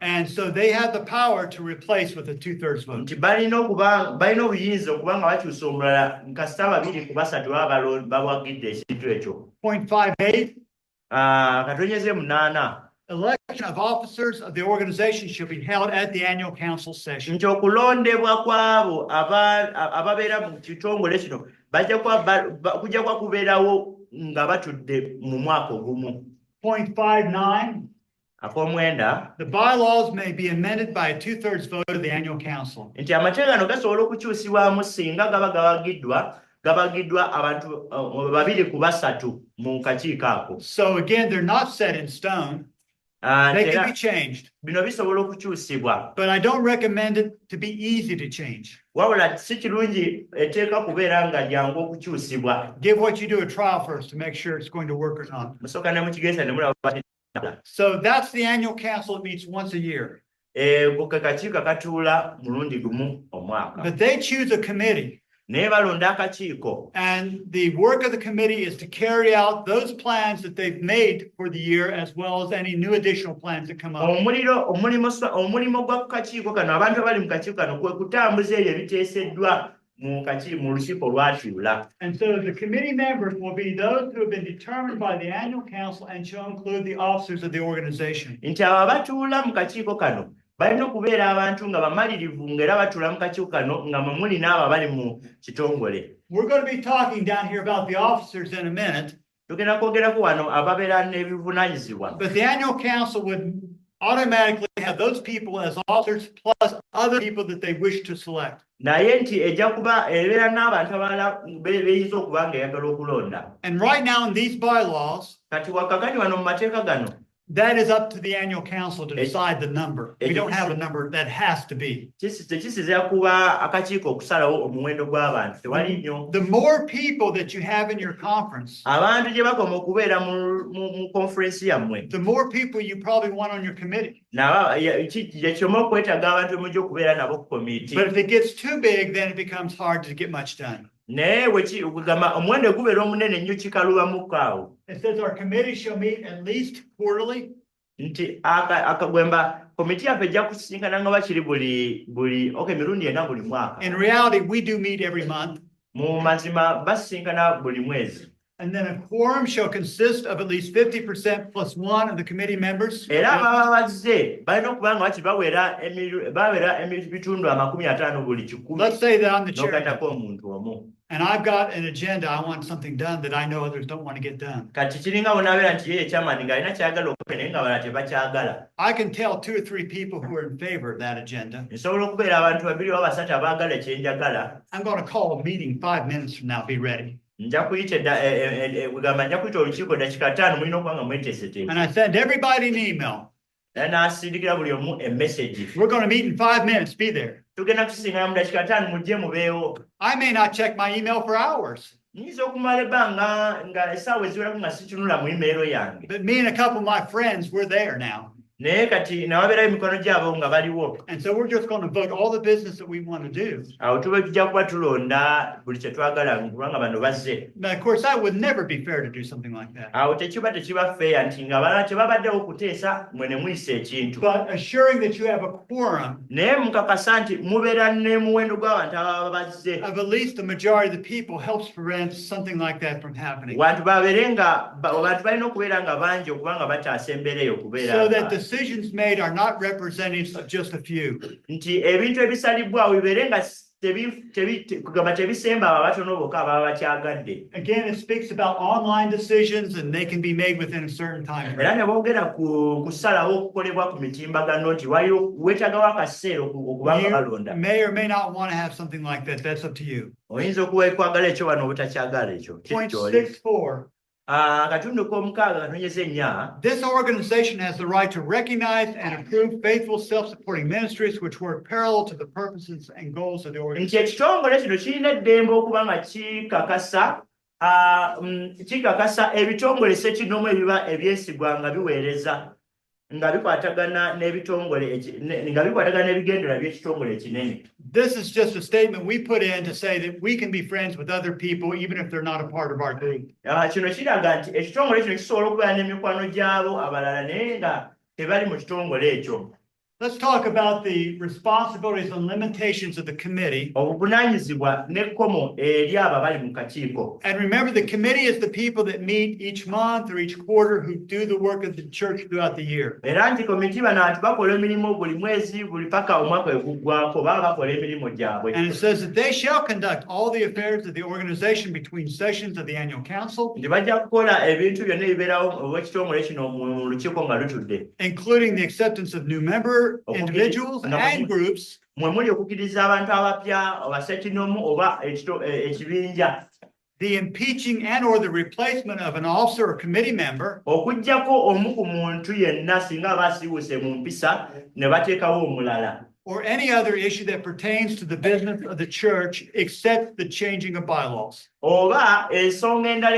And so they have the power to replace with a 2/3 vote. 0.58. Election of officers of the organization should be held at the annual council session. 0.59. The bylaws may be amended by a 2/3 vote of the annual council. So again, they're not set in stone. They can Era be changed, bino bisobola okukyusibwa. but I don't recommend it to be easy to change. Wabula si kirungi eteeka kubeera nga lyangu okukyusibwa. Give what you do a trial first to make sure it's going to work or not. Musooka ne mukigeza ne mulaba bati. So that's the annual council. It meets once a year. Ko ke kakiiko katuula mulundi gumu omwaka. But they choose a committee. Naye balonda akakiiko. And the work of the committee is to carry out those plans that they've made for the year, as well as any new additional plans that come up. Omulimo gwa kakiiko kano abantu abali mu kakiiko kano kwe kutambuza ebyo ebiteeseddwa mu lukiiko lwatuula. And so the committee members will be those who have been determined by the annual council and shall include the officers of the organization. Nti abo abatuula mu kakiiko kano balina okubeera abantu nga bamalirivu ng'era batuula mu kakiiko kano nga mwe muli n'abo abali mu kitongole. We're going to be talking down here about the officers in a minute. Tugenda kwogerako wano ababeera n'ebivunaanyizibwa. But the annual council would automatically have those people as officers plus other people that they wish to select. Naye nti ejja kuba ebeera n'abantu abalala beeyinza okuba nga eyagala okulonda. And right now in these bylaws, Kati wakakati wano mu mateeka gano, that is up to the annual council to decide the number. We don't have a number that has to be. tekisizira kuba akakiiko okusalawo omuwendo gw'abantu tewali nnyo. The more people that you have in your conference, Abantu gye bakoma okubeera mu konferensi yammwe, the more people you probably want on your committee. kyekyomu okwetaaga abantu mujja okubeera nabo ku komiiti. But if it gets too big, then it becomes hard to get much done. Naye wegamba omuwendo gubeera omunene nnyo kikalubamu kaawo. It says our committee shall meet at least quarterly. Nti akagwemba komiti yaffe ejja kusisinkana nga bakiri mirundi ena buli mwaka. In reality, we do meet every month. Mu mazima basisinkana buli mwezi. And then a quorum shall consist of at least 50% plus one of the committee members. Era ababa bazze balina okuba nga bakiri babeera ebitundu 50 buli 100. Let's say that I'm the chair. N'ogattako omuntu omu. And I've got an agenda. I want something done that I know others don't want to get done. Kati kiringa bonaabeera nti ye ekyamaanyi ng'alina kyagala okukola naye nga balala tebakyagala. I can tell 2 or 3 people who are in favor of that agenda. Nsobola okubeera abantu 2 oba 3 abaagala ekyenjagala. I'm going to call a meeting 5 minutes from now. Be ready. Nja kuyita olukiiko dakika 5 mulina okuba nga mweteeseteese. And I send everybody an email. Era n'asindikira buli omu emessage. We're going to meet in 5 minutes. Be there. Tugenda kusisinkana mu dakika 5 mujje mubeewo. I may not check my email for hours. Nyinza okumala ebbanga nga essaawa eziwerako nga situnula mu email yange. But me and a couple of my friends, we're there now. Naye kati nawabeerayo emikono gyabo nga baliwo. And so we're just going to vote all the business that we want to do. Awo tuba tujja kuba tulonda buli kye twagala kubanga bano bazze. Now, of course, that would never be fair to do something like that. Awo tekiba fair nti nga balala tebabaddewo okuteesa mwe ne muyisa ekintu. But assuring that you have a quorum Naye mukakasa nti mubeera n'omuwendo gw'abantu ababa bazze. of at least the majority of the people helps prevent something like that from happening. Abantu babeere nga abantu balina okubeera nga bangi okuba nga bataasa embeera eyo okubeera. So that decisions made are not representative of just a few. Nti ebintu ebisalibwawo bibeere nga kugamba tebisemba abo abatono bokka ababa bakyagadde. Again, it speaks about online decisions and they can be made within a certain time Era frame. ne boogera ku kusalawo okukolebwa ku mitimbagano nti weetaagawo akaseera okuba nga balonda. You may or may not want to have something like that. That's up to you. Oyinza okukwagala ekyo wano obutakyagala ekyo. Point 6.4. Akatundu k'omukaaga katonyeza ennya. This organization has the right to recognize and approve faithful self-supporting ministries which work parallel to the purposes and goals of the Nti organization. ekitongole kino kirina eddembe okuba nga kikakasa ebitongole ssekinomu ebiba ebyesigwa nga biweereza nga bikwatagana n'ebigendera by'ekitongole ekinene. This is just a statement we put in to say that we can be friends with other people even if they're not a part of our group. Kino kiraga nti ekitongole kino kisobola okubeera n'emikwano gyabo abalala naye nga tebali mu kitongole ekyo. Let's talk about the responsibilities and limitations of the committee. Obuvunaanyizibwa n'ekkomo eri abo abali mu kakiiko. And remember, the committee is the people that meet each month or each quarter who do the work of the church throughout the year. Era nti komiti bano abantu bakola emirimu buli mwezi buli paka omwaka eguggwako baba bakola emirimu gyabwe. And it says that they shall conduct all the affairs of the organization between sessions of the annual council, Nti bajja kukola ebintu byonna ebibeerawo olw'ekitongole kino mu lukiiko nga lutudde. including the acceptance of new members, individuals and groups, Mwe muli okukkiriza abantu abapya oba ssekinomu oba ekibinja. the impeaching and or the replacement of an officer or committee member okujjako omu ku muntu yenna singa basiibuse mu mpisa ne bateekawo omulala or any other issue that pertains to the business of the church except the changing of bylaws. oba ensonga endala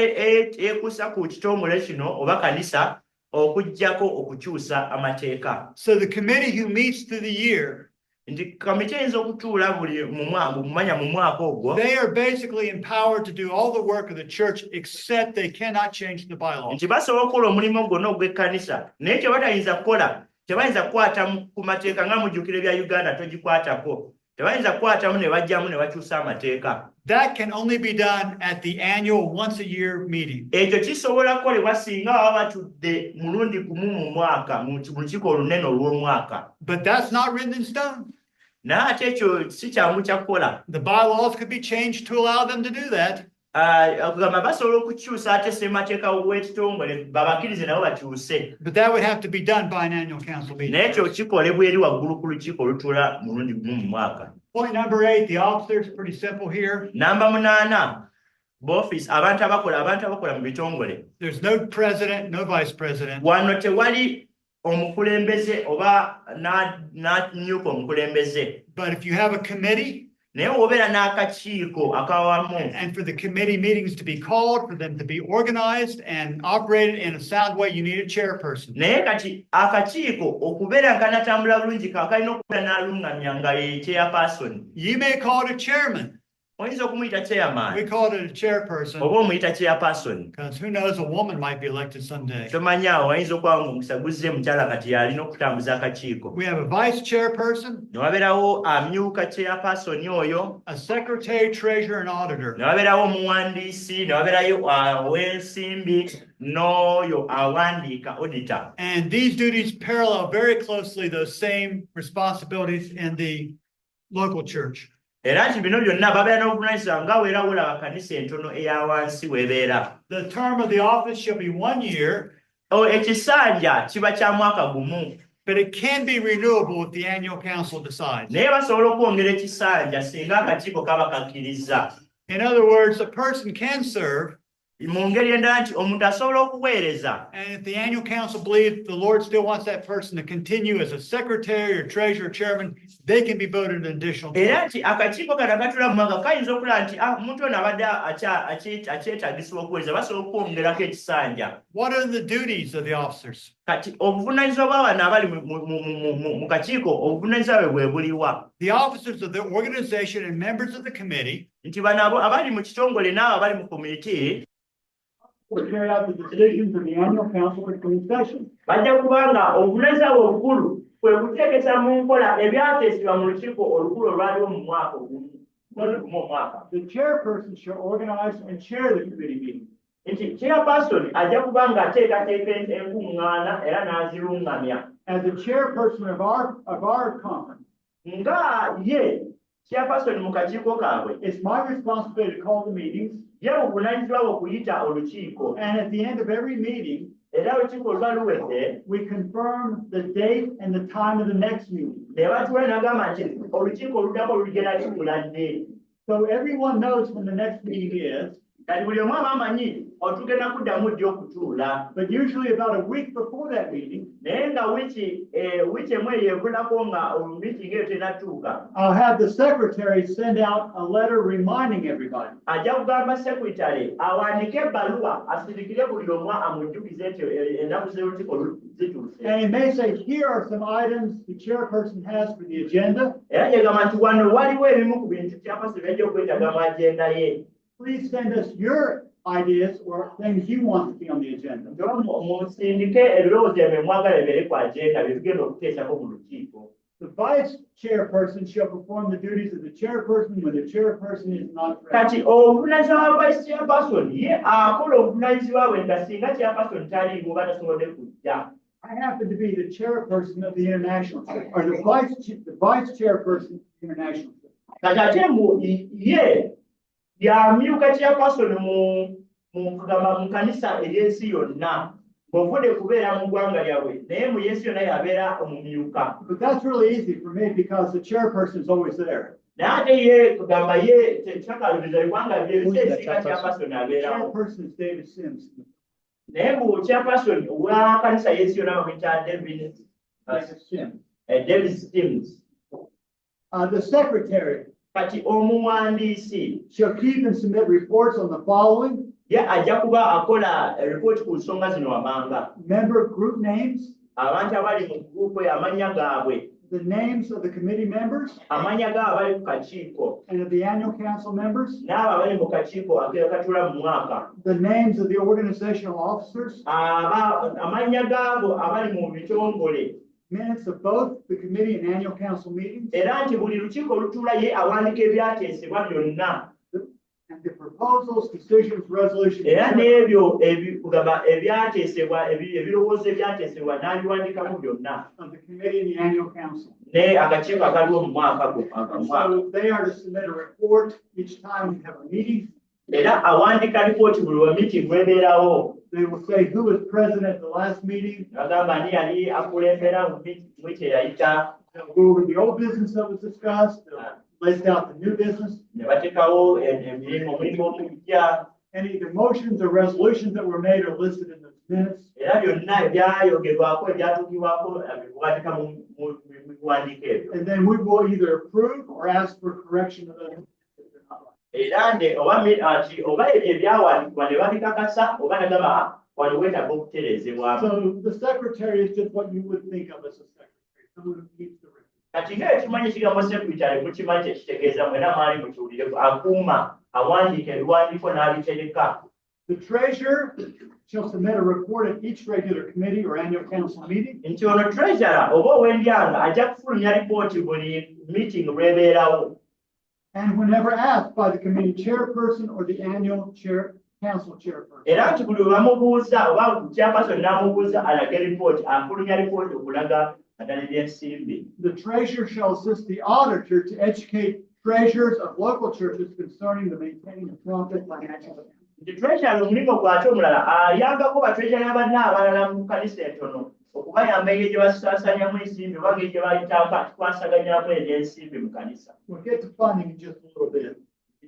ekuusa ku kitongole kino oba kanisa okujjako okukyusa amateeka. So the committee who meets through the year, Nti kamiti eyinza okutuula buli mumanya mu mwaka ogwo they are basically empowered to do all the work of the church except they cannot change the bylaws. nti basobola okukola omulimu gwonna ogw'ekkanisa naye kye batayinza kukola tebayinza kukwata ku mateeka nga mujjukira ebya Uganda togikwatako tebayinza kukwatamu ne bajjamu ne bakyusa amateeka. That can only be done at the annual once a year meeting. Ekyo kisobola kukolebwa singa baba batudde mulundi gumu mu mwaka mu lukiiko olunene olw'omwaka. But that's not written in stone. Naye ate ekyo si kyangu kya kukola. The bylaws could be changed to allow them to do that. Okugamba basobola okukyusa ate ssemateeka w'ekitongole babakkirize nabo bakyuse. But that would have to be done by an annual council meeting. Naye ekyo kikolebwa eri waggulu ku lukiiko olutuula mulundi gumu mu mwaka. Point number 8, the officers, pretty simple here. Namba 8, b'office abantu abakola mu bitongole. There's no president, no vice president. Wano tewali omukulembeze oba n'amyuka omukulembeze. But if you have a committee, Naye obeera n'akakiiko akawamu and for the committee meetings to be called, for them to be organized and operated in a sound way, you need a chairperson. naye kati akakiiko okubeera nga kanatambula bulungi kakalina okubeera n'alungamya nga ye chairperson. You may call it a chairman. Oyinza okumuyita We chairman call it a chairperson oba omuyita chairperson. because who knows, a woman might be elected someday. Tomanya awo wayinza okuba nga omukisa guzze mukyala kati yalina okutambuza akakiiko. We have a vice chairperson, Ne wabeerawo amyuka chairperson oyo, a secretary, treasurer, and auditor. ne wabeerawo omuwandiisi, ne wabeerayo ow'ensimbi n'oyo awandiika auditor. And these duties parallel very closely those same responsibilities in the local church. Era nti bino byonna babeera n'obuvunaanyizibwa nga weera olaba kanisa entono eya wansi w'ebeera. The term of the office shall be 1 year, Ekisanja kiba kya mwaka gumu, but it can be renewable if the annual council decides. naye basobola okwongera ekisanja singa akakiiko kaba kakkiriza. In other words, a person can serve, Mu ngeri endala nti omuntu asobola okuweereza, and if the annual council believes the Lord still wants that person to continue as a secretary or treasurer, chairman, they can be voted an additional term. era nti akakiiko kano akatula mu mwaka kayinza okulaba nti omuntu ono abadde akyetaagisibwa okuweereza, basobola okwongerako ekisanja. What are the duties of the officers? Kati obuvunaanyizibwa bwa bano abali mu kakiiko obuvunaanyizibwa bwe bwe buliwa. The officers of the organization and members of the committee Nti bano abali mu kitongole n'abo abali mu komiti will carry out the decisions of the annual council between sessions. bajja kubanga obuvunaanyizibwa obukulu kwe kuteekesa mu nkola ebyateesebwa mu lukiiko olukulu olwaliwo mu mwaka ogumu omwaka. The chairperson shall organize and chair the committee meeting. Nti chairperson ajja kubanga ateekateeka enkuŋŋaana era n'azirungamya. As the chairperson of our conference, Nga ye chairperson mu kakiiko kaabwe, it's my responsibility to call the meetings, ye buvunaanyizibwa bwe okuyita olukiiko. and at the end of every meeting, Era olukiiko oluba luwedde, we confirm the date and the time of the next meeting. ne batuula n'agamba nti olukiiko oluddako lugenda kikuladde. So everyone knows when the next meeting is, Kati buli omu aba amanyi otugenda kuddamu ddi okutuula. but usually about a week before that meeting, Naye nga wiiki emu eyo evulako nga meeting eyo tenatuuka, I'll have the secretary send out a letter reminding everybody. ajja kugamba sekretary awandiike ebbaluwa asindikire buli omu amujjukize nti ennaku z'olukiiko zituuse. And it may say, here are some items the chairperson has for the agenda. Era gyegamba nti wano waliwo ebimu ku bintu kyapasi byajja okwetaaga mu agenda ye. Please send us your ideas or things you want to see on the agenda. Musindike ebirowoozo ebyo mwagala bibeere ku agenda bye tugenda okuteesako mu lukiiko. The vice chairperson shall perform the duties of the chairperson when the chairperson is not present. Kati obuvunaanyizibwa bwa vice chairperson ye akola obuvunaanyizibwa bwe nga singa chairperson taliimu oba tasobodde kujja. I happen to be the chairperson of the international trip, or the vice chairperson of the international trip. Kati ate ye y'amyuka chairperson mu kanisa ery'ensi yonna. Bw'ovudde kubeera mu ggwanga lyabwe naye mu yensi yonna y'abeera omumyuka. But that's really easy for me because the chairperson is always there. Nate ye kugamba ye tekyakalubiza kubanga byebiseka chairperson abeerawo. Chairperson is David Sims. Naye mu chairperson wa kanisa yesu yonna bamuyita David Sims. David Stims. The secretary Kati omuwandiisi shall keep and submit reports on the following: ye ajja kuba akola report ku nsonga zino wamanga. member group names, Abantu abali mu group amannya gaabwe, the names of the committee members amannya gaabo abali ku kakiiko, and of the annual council members, n'abo abali mu kakiiko akatula mu mwaka. the names of the organizational officers, Amannya gaabo abali mu bitongole. minutes of both the committee and annual council meetings, Era nti buli lukiiko olutuula ye awandiika ebyateesebwa byonna. and the proposals, decisions, resolutions. Era n'ebyo kugamba ebyateesebwa ebirowoozo ebyateesebwa n'abiwandiikamu byonna. Of the committee and the annual council. Ne akakiiko akaliwo mu mwaka And so they are to submit a report each time we have a meeting. era awandiika lipooti buli wa meeting lwebeerawo. They will say who was present at the last meeting. Agamba ni yali akulembera mu meeting eyayita. They'll go over the old business that was discussed. They'll list out the new business. Ne bateekawo omulimu omupya. Any of the motions or resolutions that were made are listed in those minutes. Era byonna ebyayogerwako ebyatuukibwako biwandiika mu biwandiiko ebyo. And then we will either approve or ask for correction of those. Era oba ebyo ebyawandiikibwa ne babikakasa oba nagamba wano weetaaga okutereezebwamu. So the secretary is just what you would think of as a secretary, someone who keeps the record. Kati ng'ekimanyi ekigambo secretary mukimanyi kyekitegeeza mwena mwali mukiwulire akuuma awandiika ebiwandiiko n'abitereka. The treasurer shall submit a report at each regular committee or annual council meeting. Nti ono treasurer oba ow'endyanga ajja kufulumya lipooti buli meeting lw'ebeerawo. And whenever asked by the committee chairperson or the annual council chairperson. Era nti buli bamubuuza oba chairperson n'amubuuza alage lipooti afulumya lipooti okulaga naddala ebyensimbi. The treasurer shall assist the auditor to educate treasurers of local churches concerning the maintaining of profit financial accounts. Nti treasurer omulimu gwate omulala ayambako batreasurer abanna abalala mu kanisa entono okubayamba engeri gye basaasaanyamu ensimbi oba engeri gye bayitaka twasaganyamu ebyensimbi mu kanisa. We'll get to funding in just a little bit.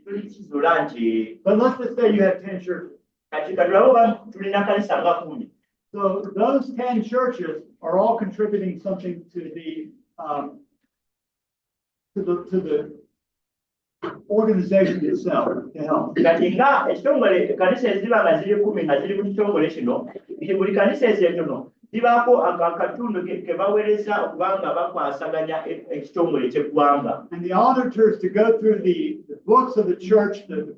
Tulikizula nti But let's just say you have 10 churches. kati katulabe oba tulina kanisa nga 10. So those 10 churches are all contributing something to the organization itself to help. Kati nga ekitongole kanisa eziba nga ziri 10 nga ziri mu kitongole kino, buli kanisa ezentono zibaako akatundu ke baweereza okuba nga bakwasaganya ekitongole ky'eggwanga. And the auditors to go through the books of the church, the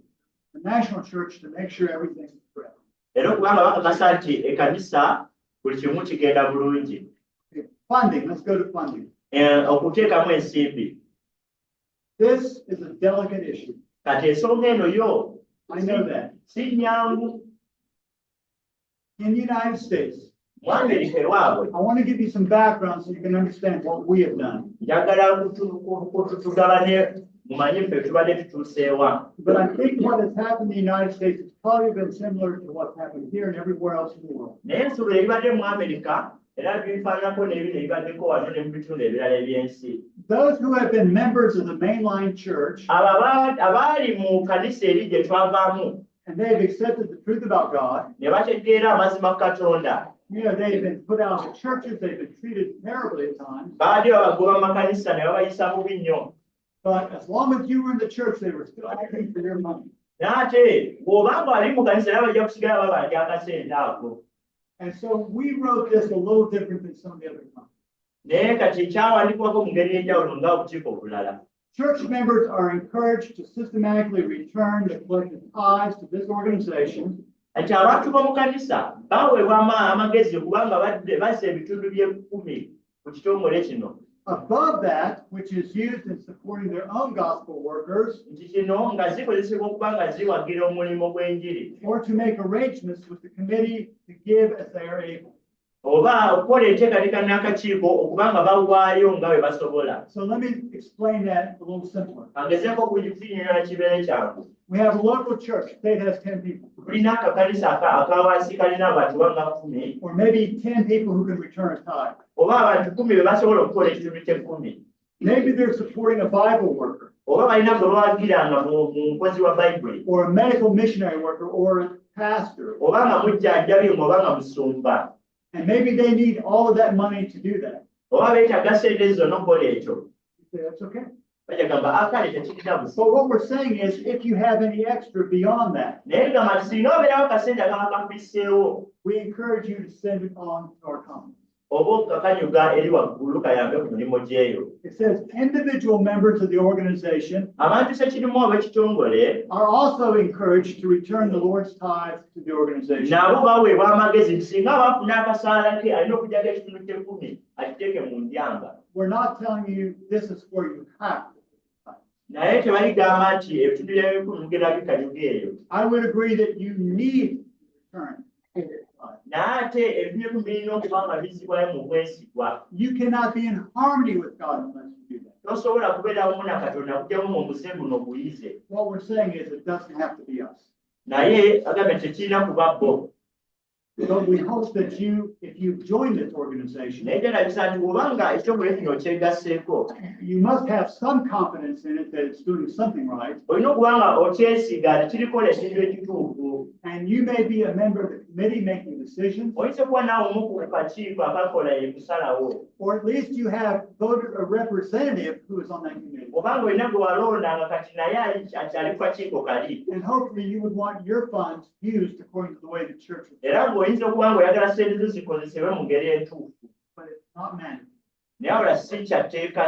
national church, to make sure everything's correct. Era okubanga bakakasa nti ekanisa buli kimu kigenda bulungi. Okay, funding, let's go to funding. Okuteekamu ensimbi. This is a delicate issue. Kati ensonga eno yo I know that. si nnyangu. In the United States, Mu Amerika ewaabwe I want to give you some background so you can understand what we have done. njagala tugabane mumanye ffe tubadde tutuuseewa. But I think what has happened in the United States has probably been similar to what's happened here and everywhere else in the world. Naye ensulo ebibadde mu Amerika era bifaananako n'ebino ebibaddeko wano ne mu bitundu ebirala eby'ensi. Those who have been members of the mainline church Abaali mu kanisa eri gye twavaamu and they've accepted the truth about God, ne bategeera amazima Katonda. you know, they've been put out of churches, they've been treated terribly at times. Baali babagoba mu makanisa ne babayisa bubi nnyo. But as long as you were in the church, they were still asking for your money. N'ate bw'oba ng'ali mu kanisa era bajja kusigala babanja akasente ako. And so we wrote this a little different than some of the other companies. Naye kati kyawandiikwako mu ngeri y'enjawulo nga obukiiko obulala. Church members are encouraged to systematically return the collected tithes to this organization. Ati abantu b'omu kanisa baweebwa amagezi okubanga bassa ebitundu by'ekumi ku kitongole kino. Above that, which is used in supporting their own gospel workers, Nti kino nga zikozesebwa okuba nga ziwagira omulimu gw'enjiri. or to make arrangements with the committee to give as they are able. Oba okukola enteekateeka n'akakiiko okuba nga bawaayo nga bwe basobola. So let me explain that a little simpler. Angezeeko kukinyonyola kibeere kyangu. We have a local church, state has 10 people, Tulina akakanisa akawansi kalina abantu banga 10 or maybe 10 people who can return a tithe. oba abantu 10 be basobola okukola ekitundu ky'ekumi. Maybe they're supporting a Bible worker oba balina gwe lwagiranga mu mukozi wa bayibuli or a medical missionary worker or a pastor. oba nga mujjanjabi oba nga musumba And maybe they need all of that money to do that. oba beetaaga sente ezo n'okukola ekyo You say, that's okay. bajagamba akale tekirina busa So what we're saying is, if you have any extra beyond that, naye gamba nti singa obeerawo kasente akaba kafiseewo we encourage you to send it on to our company. oba okakanyuga eri waggulu kayambe ku mirimu gy'eyo It says individual members of the organization abantu sekirimu ab'ekitongole are also encouraged to return the Lord's tithes to the organization. nabo baweebwa amagezi nti singa bafuna akasaala ke alina okujjako ekitundu ky'ekkumi akiteeke mu ndyanga We're not telling you this is where you have to. naye tebaligamba nti ebitundu by'ekkumi mugenda bikanyuga eyo I would agree that you need to return. naye ate ebitundu by'ekkumi birina okuba nga bizzibwayo mu bwesigwa You cannot be in harmony with God unless you do that. tosobola kubeera wamu na katonda kugyamu mu buze buno buyize What we're saying is it doesn't have to be us. naye agambe tekirina kuba bo But we hope that you, if you've joined this organization, naye gyalabisa nti obanga ekitongole kino okyegasseeko you must have some confidence in it that it's doing something right. olina okuba nga okyesiga nti kirikola ekintu ekituufu And you may be a member of the committee making decisions, oyinza okuba naawe omu ku kakiiko akakola ekusalawo or at least you have voted a representative who is on that committee. obanga olina gwe walonda nga kati naye ali ku kakiiko kali And hopefully you would want your funds used according to the way the church is. era ng'oyinza okuba ngaoyagala sente zo zikozesebwe mu ngeri entuufu But it's not mandatory. naye wabula si kyateeka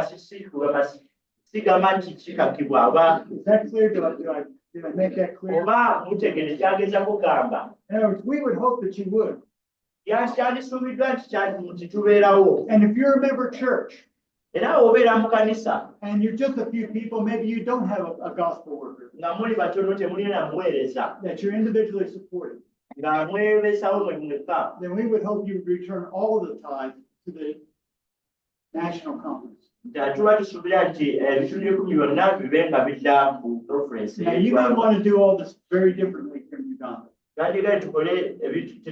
sigamba nti kikakibwa oba Is that clear? Did I make that clear? oba mutegere kyageza kugamba In other words, we would hope that you would. kyandisuubiddwa nti tubeerawo And if you're a member church era obeera mu kanisa and you're just a few people, maybe you don't have a gospel worker nga muli batono temulina muweereza that you're individually supporting, nga mwebeesawo mwe mwekka then we would hope you would return all of the tithes to the national conference. tuba tusuubira nti ebitundu by'ekkumi byonna bibe nga bidda ku conference Now, you may want to do all this very differently from Uganda. twandegere tukole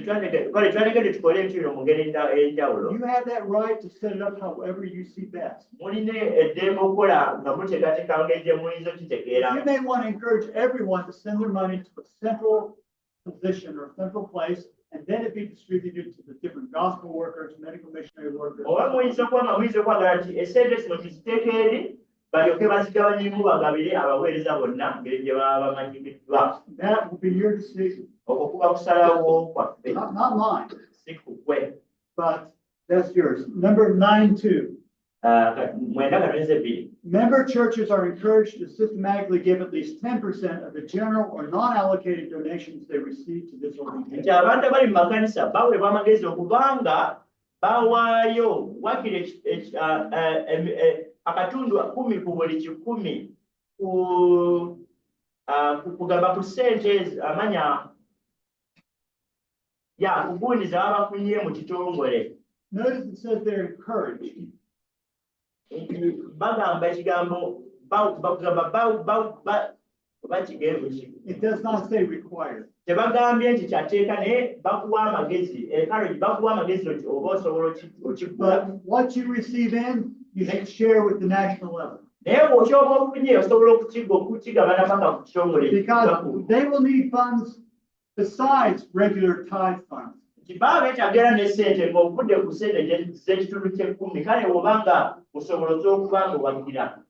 twandegere tukole ebintu bino mu ngeri ey'enjawulo You have that right to set it up however you see best. mulina eddembe okukola nga muteekateeka ngeri gye muyinza okitegeera You may want to encourage everyone to send their money to a central position or central place, and then it be distributed to the different gospel workers, medical missionary workers. oba muyinza okuba nga muyinza okwagala nti esente zino tuziteeka eri balyoke bazigabanyemu bagabire abaweereza bonna ngeri gye baba bamanyikiddwa That will be your decision, okwo kuba kusalawo kwaffe not mine, si kukwe but that's yours. Number 9.2. mwenda katoneze bbiri Member churches are encouraged to systematically give at least 10% of the general or non-allocated donations they receive to this nti organization. abantu abali mu makanisa baweebwa amagezi okubanga bawaayo wakiri akatundu 10 ku buli 100 kugamba ku ssente amanya ku gundi ze baba bafunye mu kitongole Notice it says they're encouraged. bagamba ekigambo bakigee It does not say required. tebagambye nti kyateeka naye bakuwa amagezi encourage bakuwa amagezi oba osobola okigula But what you receive in, you should share with the national level. naye bw'okyoba ofunye osobola okukigabana paka ku kitongole Because they will need funds besides regular tithe funds. nti baba beetagera n'essente ng'ovudde ku ssente z'ekitundu ky'ekkumi kale obanga osoboloza okuba ng'owagira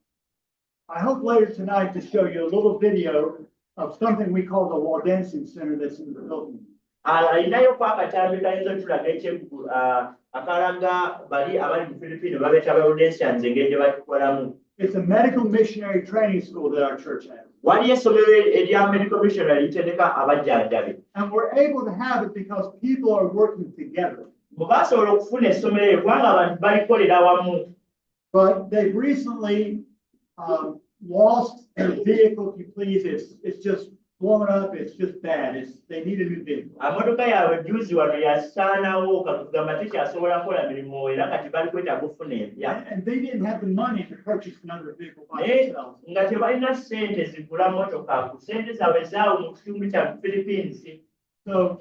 I hope later tonight to show you a little video of something we call the wall dancing center that's in the Philippines. alinayo ku akatambi kayinza tulaga akalaga bali abali mu Philippines babeeta Baudensians engeri gye bakikolamu. It's a medical missionary training school that our church has. Waliyo essomero erya medical missionary litendeka abajjanjabi. And we're able to have it because people are working together. Bwe basobola okufuna essomero eryo kubanga abantu balikolera wamu. But they've recently lost their vehicle, if you please. It's just blown up. It's just bad. They need a new vehicle. Emotoka yaabwe juzi wano yasaanawo kakugamba tekyasobola kukola mirimu era kati bali kwetaaga okufuna empya. And they didn't have the money to purchase another vehicle by naye themselves. nga tebalina ssente zigula motoka ku ssente zaabwe zaawo mu kitundu kya Philippines. So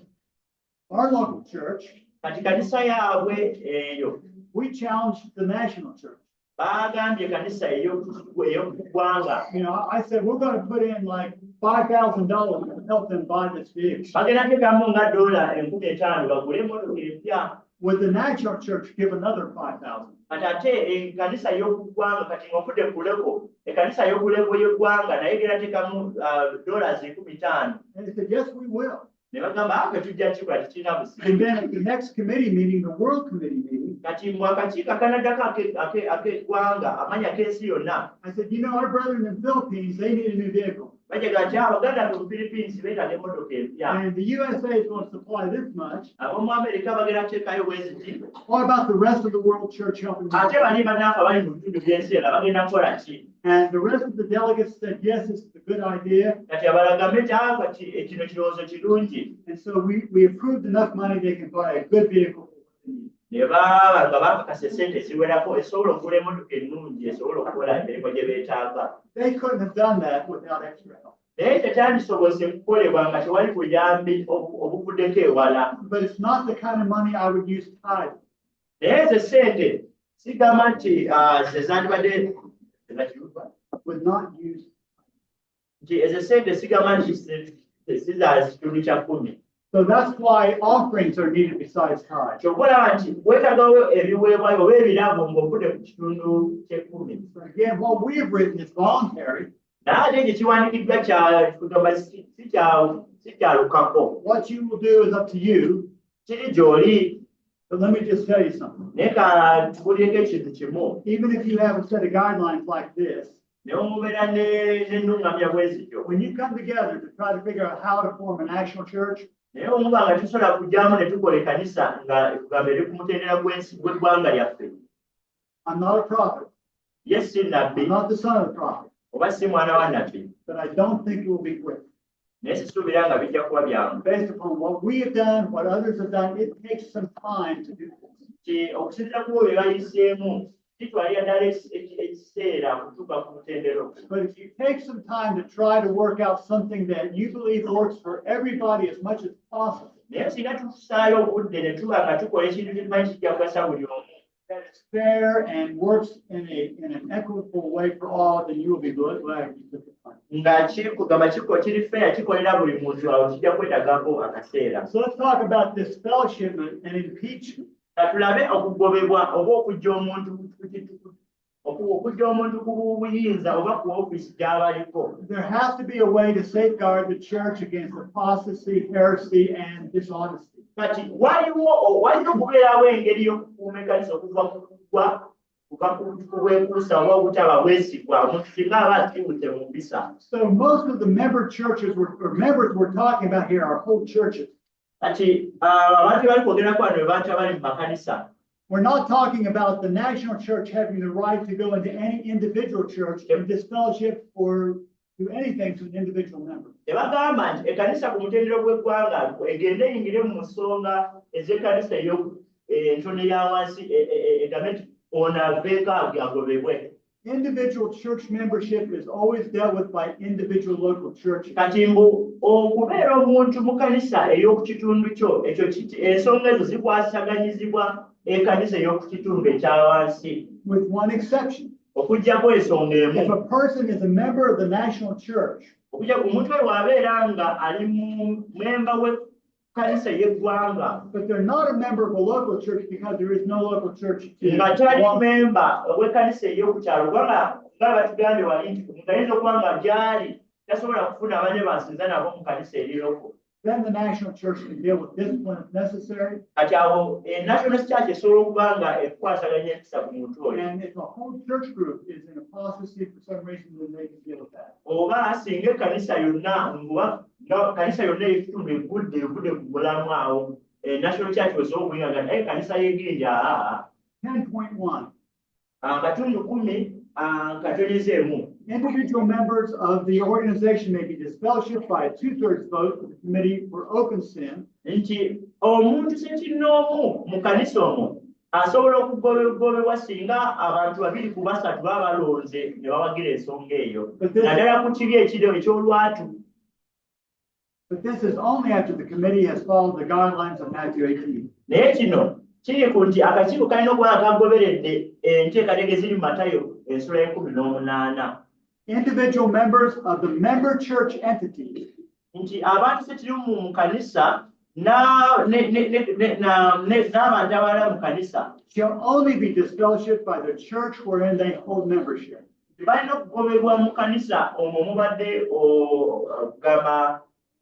our local church, Kati kanisa yaabwe eyo we challenged the national church. bagambye kanisa ey'okugwanga. You know, I said, we're gonna put in like $5,000 to help them buy this vehicle. Bagenda teekamu nga $5,000 bagule emmotoka empya. Would the national church give another 5,000? Kati ate kanisa y'okugwanga kati ng'ofudde kuleko kanisa y'okuleko y'eggwanga naye egenda teekamu $15,000. And they said, yes, we will. Ne bagamba ate tujja kikola tekirina busiru. And then at the next committee meeting, the world committee meeting, Kati mu akakiiko akanaddako ak'eggwanga amanyi ak'ensi yonna. I said, you know, our brethren in the Philippines, they need a new vehicle. Bajagala nti abaganda mu Philippines beetaaga emmotoka empya. And the USA is going to supply this much. Ab'omu Amerika bagenda kuteekayo bweziti. What about the rest of the world church helping? Ate bali bannange bali mu bitundu by'ensi era bagenda kukola ki? And the rest of the delegates said, yes, this is a good idea. Kati abalagambe nti kati kino kirowoozo kirungi. And so we approved enough money, they can buy a good vehicle. Ne baba nga bakakasa essente eziwerako esobola okugula emmotoka ennungi esobola okukola emirimu gye beetaaga. They couldn't have done that without extra help. Naye tekyandisobose kukolebwa nga tewali buyambi obuvuddeko ewala. But it's not the kind of money I would use tithe. Naye ezo essente sigamba nti ze zandibadde Would not use. nti ezo essente sigamba nti siza kitundu kya 10. So that's why offerings are needed besides tithe. Kyokolaba nti weetagawo ebiweebwayo oba ebirabo ng'ovudde ku kitundu kye-10. Again, what we've written is voluntary. Naye ate ekyo kiwandiikiddwa kugamba si kyalukako. What you will do is up to you. Kiri gy'oli. But let me just tell you something. Naye ka tubulyeko ekintu kimu. Even if you have a set of guidelines like this, Ne omubeera n'ennungamya bwe zityo. when you come together to try to figure out how to form a national church, Naye omuba nga tusobola kujjamu ne tukola ekkanisa nga tugamba eri ku mutendera gw'eggwanga lyaffe. I'm not a prophet. Ye si nabbi I'm not the son of a prophet. oba si mwana wa nabbi. But I don't think it will be quick. Naye sisuubira nga bijja kuba byangu. Based upon what we have done, what others have done, it takes some time to do this. Okusinziira ku bo bye bayiseemu kitwalira ddala ekiseera kutuuka ku mutendero. But if you take some time to try to work out something that you believe works for everybody as much as possible, Naye singa tusaayo obudde ne tuba nga tukola ekintu kye tumanyi kijja kugasa buli omu. that is fair and works in an equitable way for all, then you will be glad you took the time. Nga kigamba kiri feya kikolera buli muntu awo kijja kwetagako akaseera. So let's talk about this fellowship and impeachment. Tulabe okugobebwa oba okujja omuntu ku buyinza oba ku ofiisi gy'abaliko. There has to be a way to safeguard the church against apostasy, heresy, and dishonesty. Kati waliwo okubeerawo engeri y'okukuuma ekkanisa okuva ku bwekuusa oba obutaba bwesigwa omuntu singa aba atiibudde mu mpisa. So most of the member churches members we're talking about here are whole churches. Kati abantu bali kwogerako wano bantu abali mu makanisa. We're not talking about the national church having the right to go into any individual church and disfellowship or do anything to an individual member. Tebagamba nti ekkanisa ku mutendero gw'eggwanga egende eyingire mu nsonga ez'ekkanisa entono eya wansi egambe nti ono aveeko agobebwe. Individual church membership is always dealt with by individual local churches. Kati mbu okubeera omuntu mu kkanisa ey'oku kitundu kyo ekyo ensonga ezo zikwasaganyizibwa ekkanisa ey'oku kitundu ekya wansi. With one exception. Okuggyako ensonga If emu. a person is a member of the national church, Okujja ku muntu oyo bw'abeera nga ali memba w'ekkanisa y'eggwanga but they're not a member of a local church because there is no local church. nga tali memba w'ekkanisa ey'oku kyalo kubanga nga batugambye wali nti omuntu ayinza okuba nga gy'ali tasobola kufuna abanne basinza nabo mu kkanisa eriroko. Then the national church can deal with discipline if necessary. Kati awo national church esobola okuba nga ekwasaganya empisa ku muntu oyo. And if a whole church group is in apostasy for some reason, then they can deal with that. Oba singa ekkanisa yonna kkanisa yonna ekitundu evudde ku bulamu awo national church wesobola okuyinga nga naye ekkanisa y'eginja 10.1. Katundu 10 katonezeemu. Individual members of the organization may be disfellowshipped by a 2/3 vote of the committee for open sin. Nti omuntu sekinnoomu mu kanisa omwo asobola okugobebwa singa abantu 2 ku 3 baba balonze ne bawagira ensonga eyo naddala ku kibi eky'olwatu. But this is only after the committee has followed the guidelines of Matthew 18. Naye kino kiri ku nti akakiiko kalina okuba kagoberedde enteekateeka eziri mu Matayo ensula y'e18. Individual members of the member church entity Nti abantu se kiri mu kanisa n'abantu abalala mu kanisa shall only be disfellowshipped by the church wherein they hold membership. balina okugobebwa mu kanisa omwo mubadde ogamba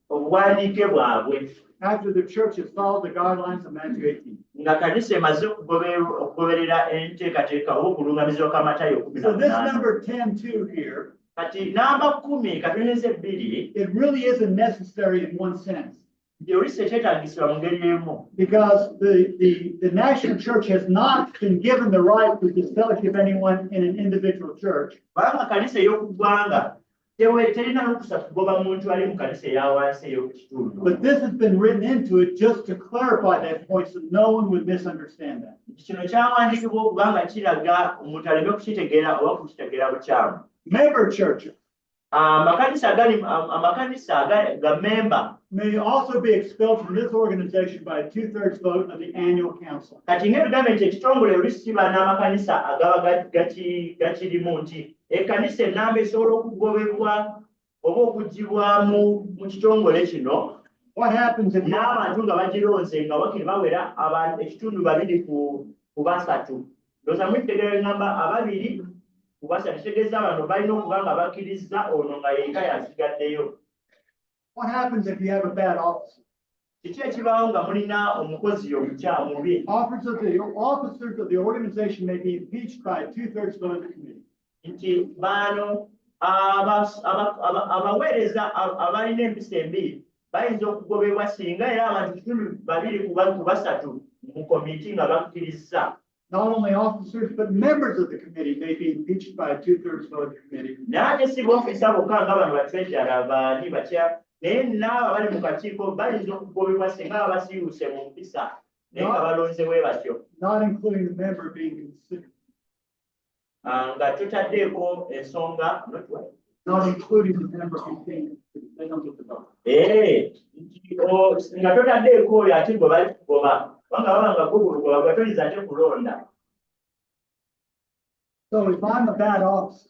obuwandiike bwabwe. After the church has followed the guidelines of Matthew 18. Nga kanisa emaze okugoberera enteekateeka oba okulungamizibwa kwa Matayo So this 18. number 10-2 here, Kati namba 10 katoneze 2 it really isn't necessary in one sense. Olise kyetaagisibwa mu ngeri emu. Because the national church has not been given the right to disfellowship anyone in an individual church. Kubanga kanisa ey'okuggwanga terina n'olukusa kugoba muntu ali mu kanisa eya wansi ey'okukitundu. But this has been written into it just to clarify that point so no one would misunderstand that. Kino kyawandiikibwa okubanga kiraga omuntu aleme kukitegeera oba kukitegeera bukyamu. Member churches Amakanisa ga member may also be expelled from this organization by a 2/3 vote of the annual council. kati ng'ebigambo nti ekitongole olisiba n'amakanisa agaba gakirimu nti ekkanisa ennamba esobola okugobebwa oba okuggibwamu mu kitongole kino. What happens if N'abantu nga bagironze nga bakiri bawera abantu ekitundu 2 ku 3. Ndowooza mwitegeera engamba 2 ku 3 kitegeeza abantu balina okuba nga bakkiriza ono nga yenka yasigaddeyo. what happens if you have a bad officer? Kiki ekibaawo nga mulina omukozi mubi? Officers of the organization may be impeached by a 2/3 vote of the committee. Nti bano abaweereza abalina empisa embi bayinza okugobebwa singa era abantu 2 ku 3 mu komiti nga bakkiriza. Not only officers, but members of the committee may be impeached by a 2/3 vote of the committee. Naye si b'ofisa bokka nga bano batwejjala baani batya naye n'abo abali mu kakiiko bayinza okugobebwa singa baba basiiwuse mu mpisa naye nga balonze bwe batyo. Not including the member being considered. Nga totaddeeko ensonga Not including the member being considered. They don't get the vote. Nga totaddeeko oyo ate gwe bali kugoba kubanga baba nga gugulugoba gwe toyinza ate kulonda. So if I'm a bad officer,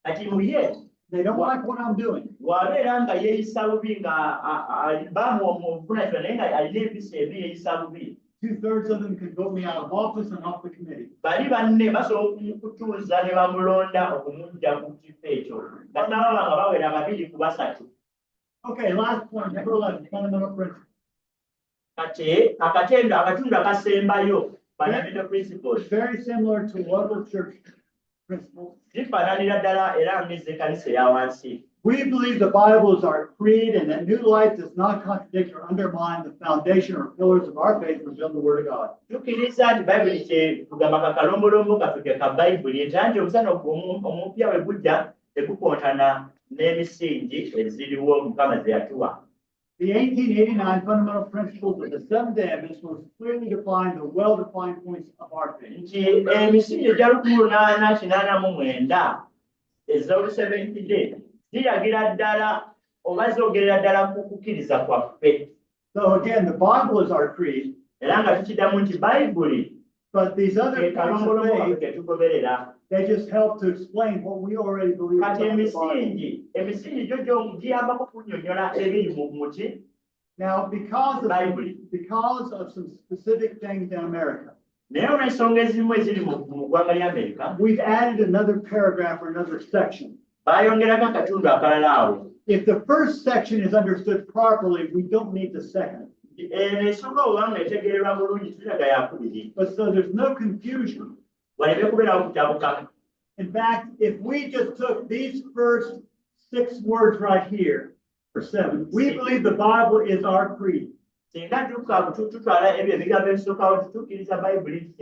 Kati muye they don't like what I'm doing, bw'abeera nga yeeyisa bubi nga bamuwa obuvunaanyizibwa naye nga alina empisa ebi yeeyisa bubi 2/3 of them can vote me out of office and off the committee. bali banne basobola okumukutuuza ne bamulonda okumujja ku kifo ekyo nga nababa nga bawera 2 ku 3. Okay, last point, number 11, fundamental principle. Kati akatundu akasembayo fundamental principles Very similar to local church principles. zifaananira ddala era ng'ez'ekkanisa eya wansi. We believe the Bible is our creed and that new life does not contradict or undermine the foundation or pillars of our faith revealed in the Word of God. Tukkiriza nti Bayibuli kye tugamba kakalombolombo kaffe ka Bayibuli era nti omusana omupya bwe gujja tegukontana n'emisingi eziriwo Mukama ze yatuwa. The 1889 fundamental principles of the Seventh-day Adventists clearly define the well-defined points of our faith. Nti emisingi egya 1889 ez'olu-Seventh-day ziragira ddala oba zogerera ddala ku kukkiriza kwaffe. So again, the Bible is our creed, Era nga tukiddamu nti Bayibuli but these other points of kalombolombo faith, ke tugoberera. they just help to explain what we already believe Kati about the Bible. emisingi gyo giyambako kunnyonnyola ebiri mu muti Now, Bible. because of some specific things in America, naye olw'ensonga ezimu eziri mu ggwanga lya Amerika we've added another paragraph or another section. baayongerako akatundu akalala awo. If the first section is understood properly, we don't need the second. Ensonga oba nga etegeererwa bulungi tulaga yakubiri But so there's no confusion. waleme kubeerawo kutabuka. In fact, if we just took these first 6 words right here, or 7, we believe the Bible is our creed. Singa tutwala ebyo ebigambo ebisookawo tutukkiriza Bayibuli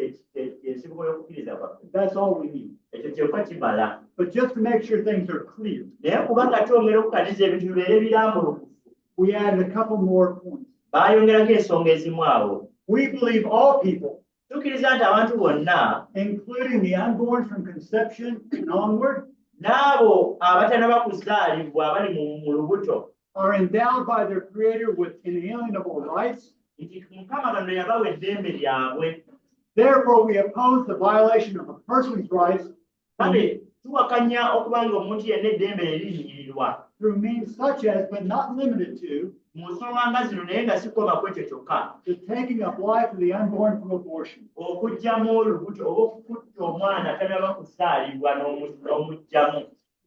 ensibuko y'okukkiriza kwaffe. That's all we need. Ekyo kyokka kimala. But just to make sure things are clear, Naye kubanga twongera okukaniza ebintu bibeere birambulukufu, we added a couple more points. baayongerako ensonga ezimu awo. We believe all people, Tukkiriza nti abantu bonna including the unborn from conception and onward, n'abo abatannaba kuzaalibwa abali mu lubuto, are endowed by their Creator with inalienable rights, nti Mukama Katonda yabawa eddembe lyabwe Therefore, we oppose the violation of a person's rights kale tuwakanya okuba ng'omuntu yenna eddembe eririnyirirwa through means such as, but not limited to, mu nsonga nga zino naye nga sikoma ku ekyo kyokka the taking of life of the unborn from abortion. okuggyamu olubuto oba okukutta omwana tanaba kusaalibwa n'omuggyamu.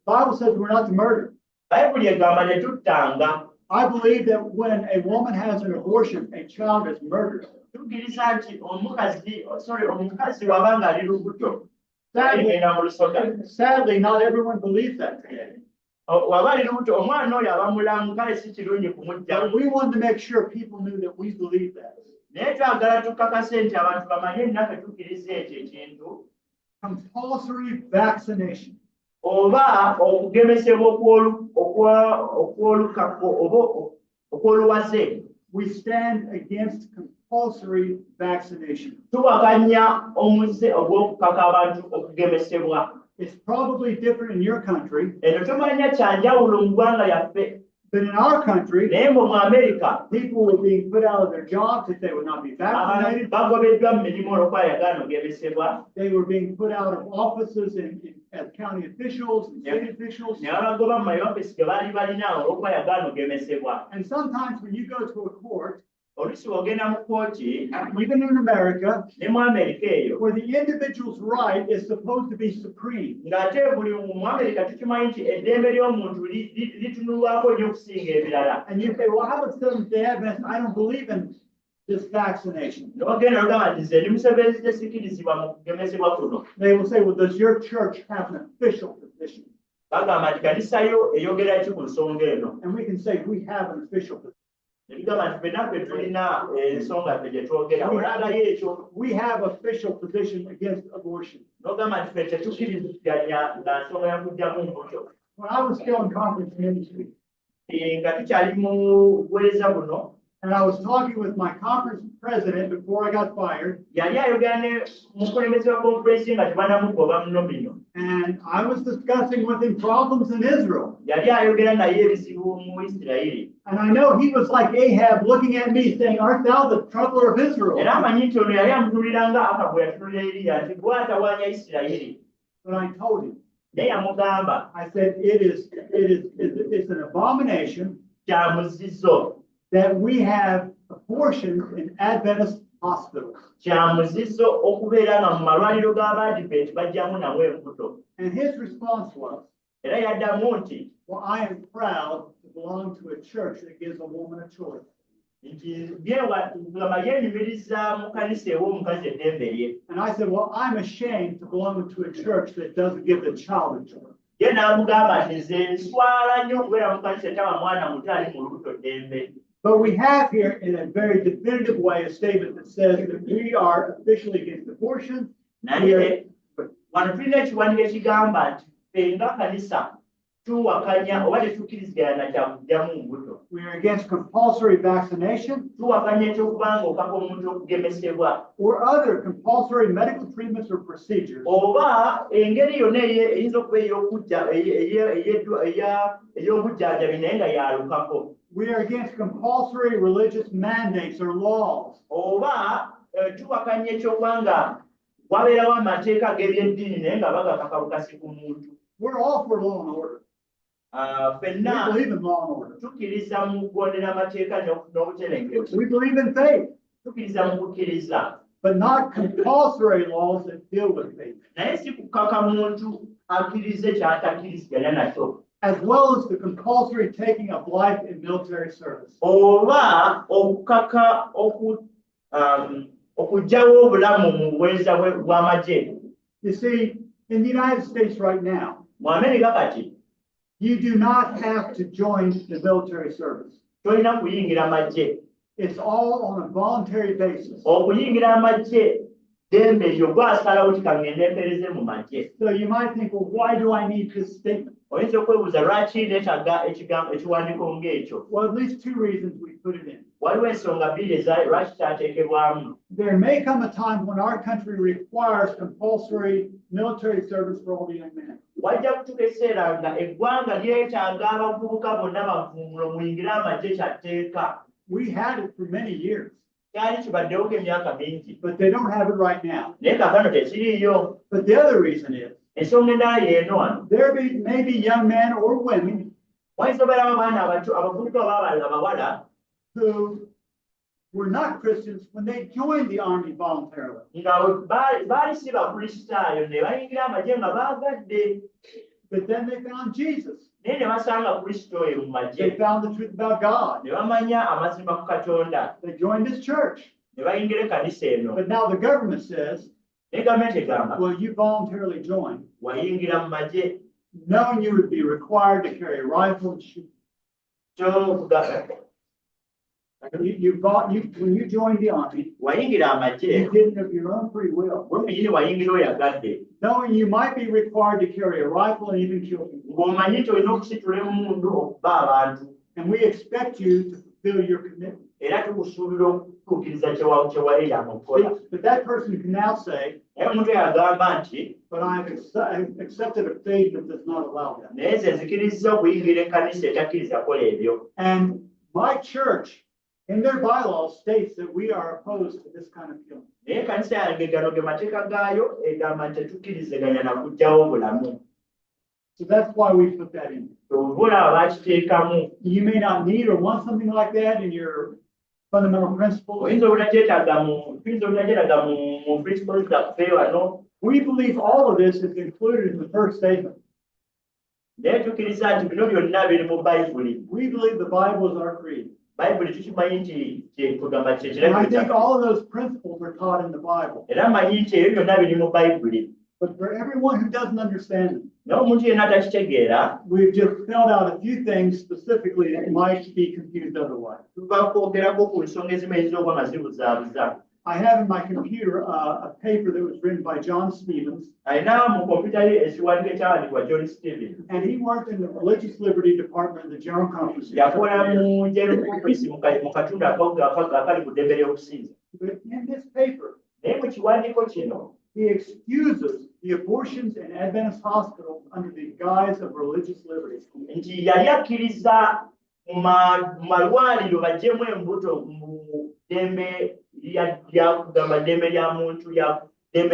The Bible says we're not to murder. Bayibuli egamba tetuttanga. I believe that when a woman has an abortion, a child is murdered. Tukkiriza nti omukazi waba ng'ali lubuto Sadly, agenda mu lusoga. sadly, not everyone believes that today. Waba ali lubuto omwana oyo aba mulamu kale si kirungi But kumuggyamu. we wanted to make sure people knew that we believe that. Naye twagala tukakase nti abantu bamanye naffe tukkiriza ekyo ekintu Compulsory vaccination. oba okugemesebwa okwolukako oba okwoluwase. We stand against compulsory vaccination. Tuwakanya omuze ogw'okukaka abantu okugemesebwa. It's probably different in your country, Eno tumanya kyanjawulo mu ggwanga yaffe but in our country, naye mu Amerika people were being put out of their jobs if they would not be abantu vaccinated. bagobeddwa mu mirimu olw'okwayagala okugemesebwa. They were being put out of offices as county officials and city officials. Ne babagoba mu mayofisi ge baali balina olw'okwayagala okugemesebwa. And sometimes when you go to a court, Oluusi bw'ogenda mu kkooti even in America, ne mu Amerika eyo where the individual's right is supposed to be supreme, ng'ate buli mu Amerika tukimanyi nti eddembe ly'omuntu litunulwako nnyo okusinga ebirala. and you say, well, how about Seventh-day Adventists? I don't believe in this vaccination. N'ogenda n'ogamba nti nze ndi musebenzi tesikirizibwa mu kugemesebwa kuno. They will say, well, does your church have an official position? Bagamba nti kanisa yo eyogera ki ku nsonga eno. And we can say, we have an official position. Ne tugamba nti ffenna ffe tulina ensonga ffe gye twogera. Olagayo ekyo We have official position against abortion. n'ogamba nti ffe tetukkiriziganya nga nsonga ya kuggyamu mbuto. When I was still in conference ministry, Nga tukyali mu buweereza buno, and I was talking with my conference president before I got fired, yali ayogera ne mukulembeze wa konferensi nga tebanamugoba munomino. and I was discussing with him problems in Israel. Yali ayogera naye ebizibu mu Isirayiri. And I know he was like Ahab looking at me saying, art thou the troubler of Israel? Era amanyi nti ono yali amutunulira nga Akabu yatunulira Eriya nti gwe atawaanya Isirayiri. But I told him, Naye yamugamba I said, it's an abomination kya muzizo, that we have abortions in Adventist hospitals. kya muzizo okubeera nga mu malwaliro g'Abadiventi bajjamu namwe embuto. And his response was, Era yaddamu nti well, I am proud to belong to a church that gives a woman a choice. ngamba yenyumiriza mu kanisa ew'omukazi eddembe lye. And I said, well, I'm ashamed to belong to a church that doesn't give the child a choice. Ye n'amugamba nti nze nswala nnyo okubeera mu kanisa etaba mwana muto ali mu lubuto ddembe. But we have here in a very definitive way a statement that says that we are officially against abortion. Naye wano tulina ekiwandiiko ekigamba nti ffe nga kanisa tuwakanya oba tetukkiriziganya na kyakuggyamu mbuto. We are against compulsory vaccination Tuwakanya eky'okuba ng'okaka omuntu okugemesebwa or other compulsory medical treatments or procedures oba engeri yonna eyinza okuba ey'obujjanjabi naye nga yalukako. We are against compulsory religious mandates or laws. Oba tuwakanya ekyokuba nga wabeerawo amateeka g'ebyeddiini naye nga bagakaka bukasi ku muntu. We're all for law and order. We Ffenna believe in law and order. tukkiriza mu kugondera amateeka n'obutebenkevu. We believe in faith, Tukkiriza mu kukkiriza. but not compulsory laws that deal with faith, Naye si kukaka muntu akkirize ky'atakkiriziganya nakyo. as well as the compulsory taking of life in military service. Oba okukaka okuggyawo obulamu mu buweereza bw'amagye. You see, in the United States right now, Mu Amerika kati you do not have to join the military service. tolina kuyingira amagye. It's all on a voluntary basis. Okuyingira amagye ddembe lyo gwasalawo ti kangende mpeereze mu magye. So you might think, well, why do I need this statement? Oyinza okwebuuza lwaki neetaaga ekiwandiiko ng'ekyo. Well, at least two reasons we put it in. Waliwo ensonga bbiri lwaki kyateekebwamu. There may come a time when our country requires compulsory military service for all the young men. Wajja kutuuka ekiseera nga eggwanga lyetaaga abavubuka bonna bavuumulo muyingire amagye kya tteeka. We had it for many years. kyali kibaddewo emyaka mingi but they don't have it right now. naye kaakano tekiriiyo. But the other reason is Ensonga endala y'eno wano may be young men or women wayinza obeerawo abaana abavubuka oba abawala who were not Christians when they joined the army voluntarily. nga baali si bakristaayo ne bayingira amagye nga baagadde But then they found Jesus. naye ne basanga kristo oyo mu They magye found the truth about God. ne bamanya amazima ku Katonda They joined his church. ne bayingira ekkanisa eno But now the government says, naye gavumenti egamba well, you voluntarily joined, wayingira mu magye knowing you would be required to carry a rifle and shoot. When you joined the army, wayingira amagye you did it of your own free will, gwe muyini wayingira oyagadde knowing you might be required to carry a rifle and even kill people. ng'omanyi nti olina okusitula emundu okuba abantu And we expect you to fulfill your commitment. era tukusuubira okutuukiriza kyewayeyama okukola But that person can now say, naye omuntu yagamba nti but I've accepted a faith that does not allow that. naye nze nzikiriza okuyingira ekkanisa etakkiriza kukola ebyo. And my church, in their bylaws, states that we are opposed to this kind of killing. naye ekkanisa yange gano ge mateeka gaayo egamba nti tetukkiriziganya na kuggyawo obulamu. So that's why we put that in. Obulaba bakiteekamu. You may not need or want something like that in your fundamental principles. Oyinza obutakyetaaga mu principles zaffe wano. We believe all of this is included in the first statement. Naye tukkiriza nti bino byonna biri mu Bayibuli. We believe the Bible is our creed. Bayibuli tukimanyi nti kyekugamba And I kyekiragiro think kyaffe. all of those principles are taught in the Bible. Era manyi nti ebyo byonna biri mu Bayibuli. But for everyone who doesn't understand them, naye omuntu yenna atakitegeera we've just spelled out a few things specifically that might be confused otherwise. tuva kwogerako ku nsonga ezimu eziyinza okuba nga zibuzaabuza. I have in my computer a paper that was written by John Stevens, Alina mu kompyuta ye ekiwandiiko ekyawandiikibwa John Stevens. and he worked in the Religious Liberty Department of the General Conference. Yakola mu General Conference mu katundu akali ku ddembe ly'okusinza. But in this paper, Naye mu kiwandiiko kino he excuses the abortions in Adventist hospitals under the guise of religious liberty. nti yali akkiriza mu malwaliro baggyemu embuto mu ddembe lyakugamba ddembe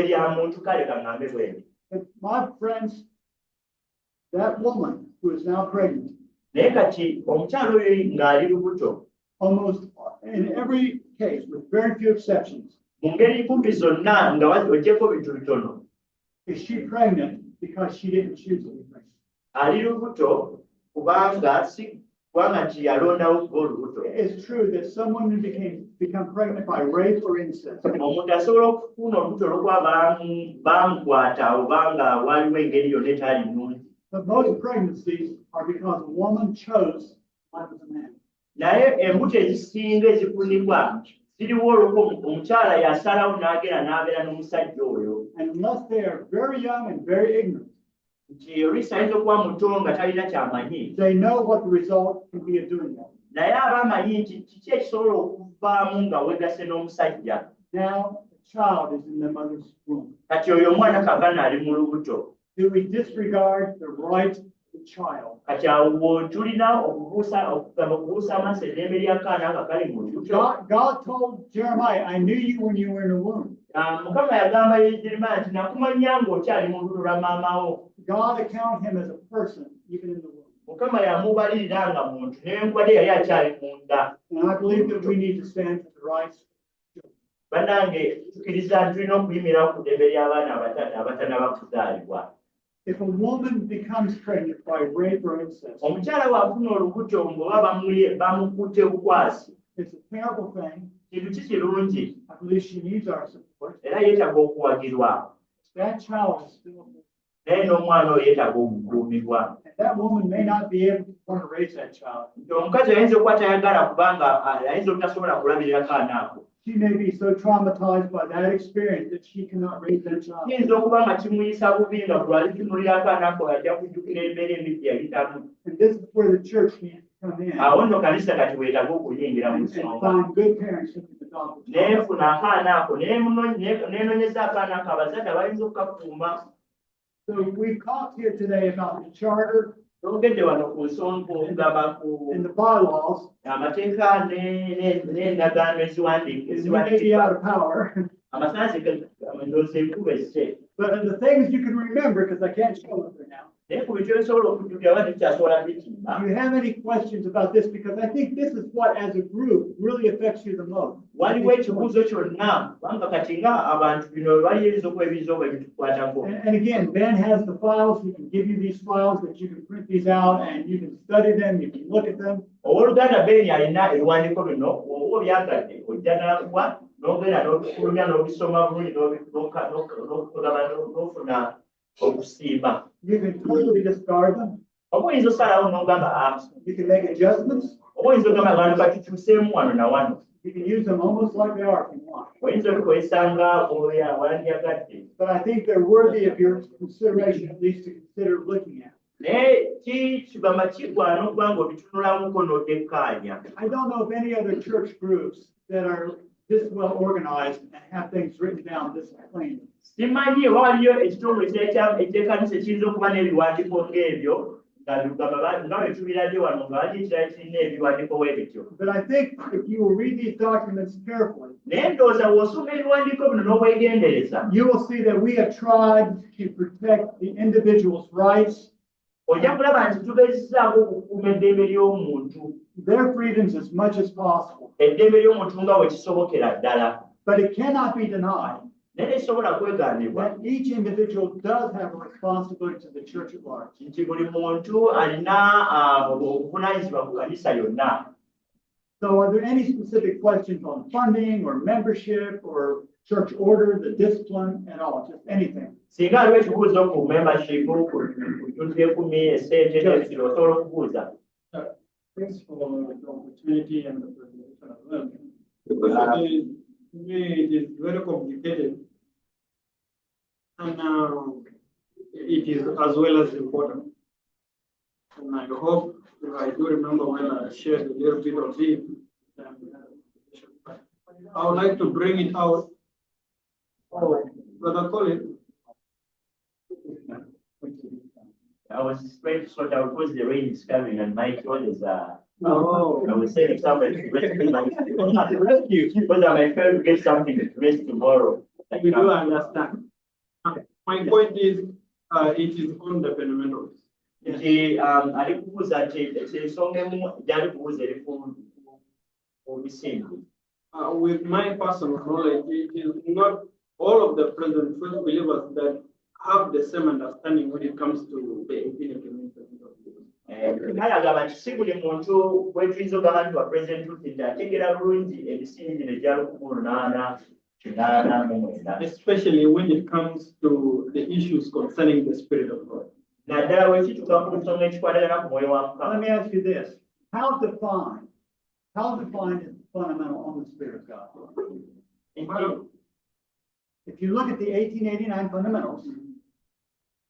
lya muntu kale kaŋŋambe bwendi. But my friends, that woman who is now pregnant, Naye kati omukyalo oyo ng'ali lubuto almost in every case, with very few exceptions, mu ngeri kumpi zonna nga oggyeko bintu bitono is she pregnant because she didn't choose to be pregnant. ali lubuto kubanga nti yalondawo kuba olubuto. It's true that some women become pregnant by rape or incest. Omuntu asobola okufuna olubuto olw'okuba bamukwata oba nga waliwo engeri yonna etali nnungi. But most pregnancies are because a woman chose life as a man. Naye embuto ezisinga ezifunibwa ziriwo olw'okuba omukyala yasalawo n'agenda n'abeera n'omusajja oyo. And unless they are very young and very ignorant, Nti oluusi ayinza okuba muto nga talina kyamanyi. they know what the result can be of doing that. Naye aba amanyi nti kiki ekisobola okuvaamu nga weegase n'omusajja. Now the child is in the mother's womb. Kati oyo omwana kaakano ali mu lubuto. Do we disregard the right of the child? Kati awo tulina okubuusa amaaso eddembe ly'akaana nga kali mu lubuto. God told Jeremiah, I knew you when you were in the womb. Mukama yagamba Yeremiya nti nakumanya ng'okyali mu lubuto lwa maamawo. God accounted him as a person, even in the womb. Mukama yamubalirira nga muntu newankubadde yali akyali munda. And I believe that we need to stand for the rights. Bannange tukkiriza nti tulina okuyimirawo ku ddembe ly'abaana abatanaba kuzaalibwa. If a woman becomes pregnant by rape or incest, Omukyala bw'afuna olubuto ng'oba bamukutte bukwasi, it's a terrible thing. kintu ki kirungi I believe she needs our support. era yeetaaga okuwagirwa. That child is still, Naye n'omwana oyo yeetaaga okukuumibwa. and that woman may not be able to want to raise that child. Nti omukazi ayinza okuba tayagala kubanga ayinza obutasobola kulabirira kaana ako. She may be so traumatized by that experience that she cannot raise that child. Kiyinza okuba nga kimuyisa bubi nga bwali kimulira akaana ako ajja kujjukira embeera embi yayitamu. And this is where the church needs to come in Awo nno kanisa kati weetaaga okuyingira mu and nsonga. find good parents who can adopt the child. Neefuna akaana ako neenonyeza akaana ako abazadde abayinza okukakuuma. So we've talked here today about the charter Tongedde wano ku nsonga okugamba ku in the bylaws, amateeka n'endagaano it may be out of power. amasanzi ndowooza enkuba ezze. But in the things you can remember, because I can't show it right now. Naye ku bintu ebisobola okujjukira oba tekyasobola bitimba. Do you have any questions about this? Because I think this is what, as a group, really affects you the most. Waliwo ekibuuzo kyonna kubanga kati nga abantu bino bali ebizoobwa ebitukwatako. And again, Ben has the files. He can give you these files that you can print these out and you can study them. You can look at them. Owooluganda Beeni alina ebiwandiiko bino oba obyagadde ojja n'akuwa n'ogenda n'obifulumya n'obisoma bulungi n'ofuna okusiima. You can totally discard them. Oba oyinza osalawo n'ogamba You can make adjustments. oba oyinza ogamba abantu batukyuseemu wano na wano. You can use them almost like they are if you want. Oyinza obikozesa nga wandyagadde. But I think they're worthy of your consideration, at least to consider looking at. Naye kibamba kigwana okuba ng'obitunulamuko n'otekkaanya. I don't know of any other church groups that are this well organized and have things written down this plainly. Simanyi waliyo ekitongole ekyekanisa ekiyinza okuba n'ebiwandiiko ng'ebyo nga bwe tubirabye wano nga wali ekirala kirina ebiwandiiko bwe bityo. But I think if you will read these documents carefully, Naye ndowooza bw'osoma ebiwandiiko bino n'obwegendereza you will see that we have tried to protect the individual's rights, ojja kulaba nti tugezesaako okukuuma eddembe ly'omuntu, their freedoms as much as possible. eddembe ly'omuntu nga bwe kisobokera ddala. But it cannot be denied Naye tekisobola kwegaanibwa that each individual does have a responsibility to the church at large. nti buli muntu alina obuvunaanyizibwa ku kanisa yonna. So are there any specific questions on funding or membership or church order, the discipline and all, just anything? Singa aliwo ekibuuzo ku membership ku tuntu ekumi esente n'ebiziro osobola okubuuza. Thanks for the opportunity and the presentation of them. Because it is very complicated and it is as well as important. And I hope, if I do remember when I shared a little bit of it, I would like to bring it out. Brother Colin. I was trying to sort out because the rain is coming and my clothes are. Oh. I was saying somebody to rescue my rescue because I'm afraid to get something to rest tomorrow. We do understand. My point is, it is on the fundamentals. Nti ali kubuuza nti ensonga emu gyali kubuuza eri ku bisimbi. With my personal knowledge, it is not all of the present first believers that have the same understanding when it comes to the infinite Kale agamba nti si buli muntu bwetuyinza ogamba nti wa president Ruth nti ategeera bulungi ebisingi gino egya 1889. especially when it comes to the issues concerning the Spirit of God. Naddala bwe kituuka ku nsonga ekikwatagana ku mwoyo wa Let Mukama. me ask you this. How defined is the fundamental on the Spirit of God? If you look at the 1889 fundamentals,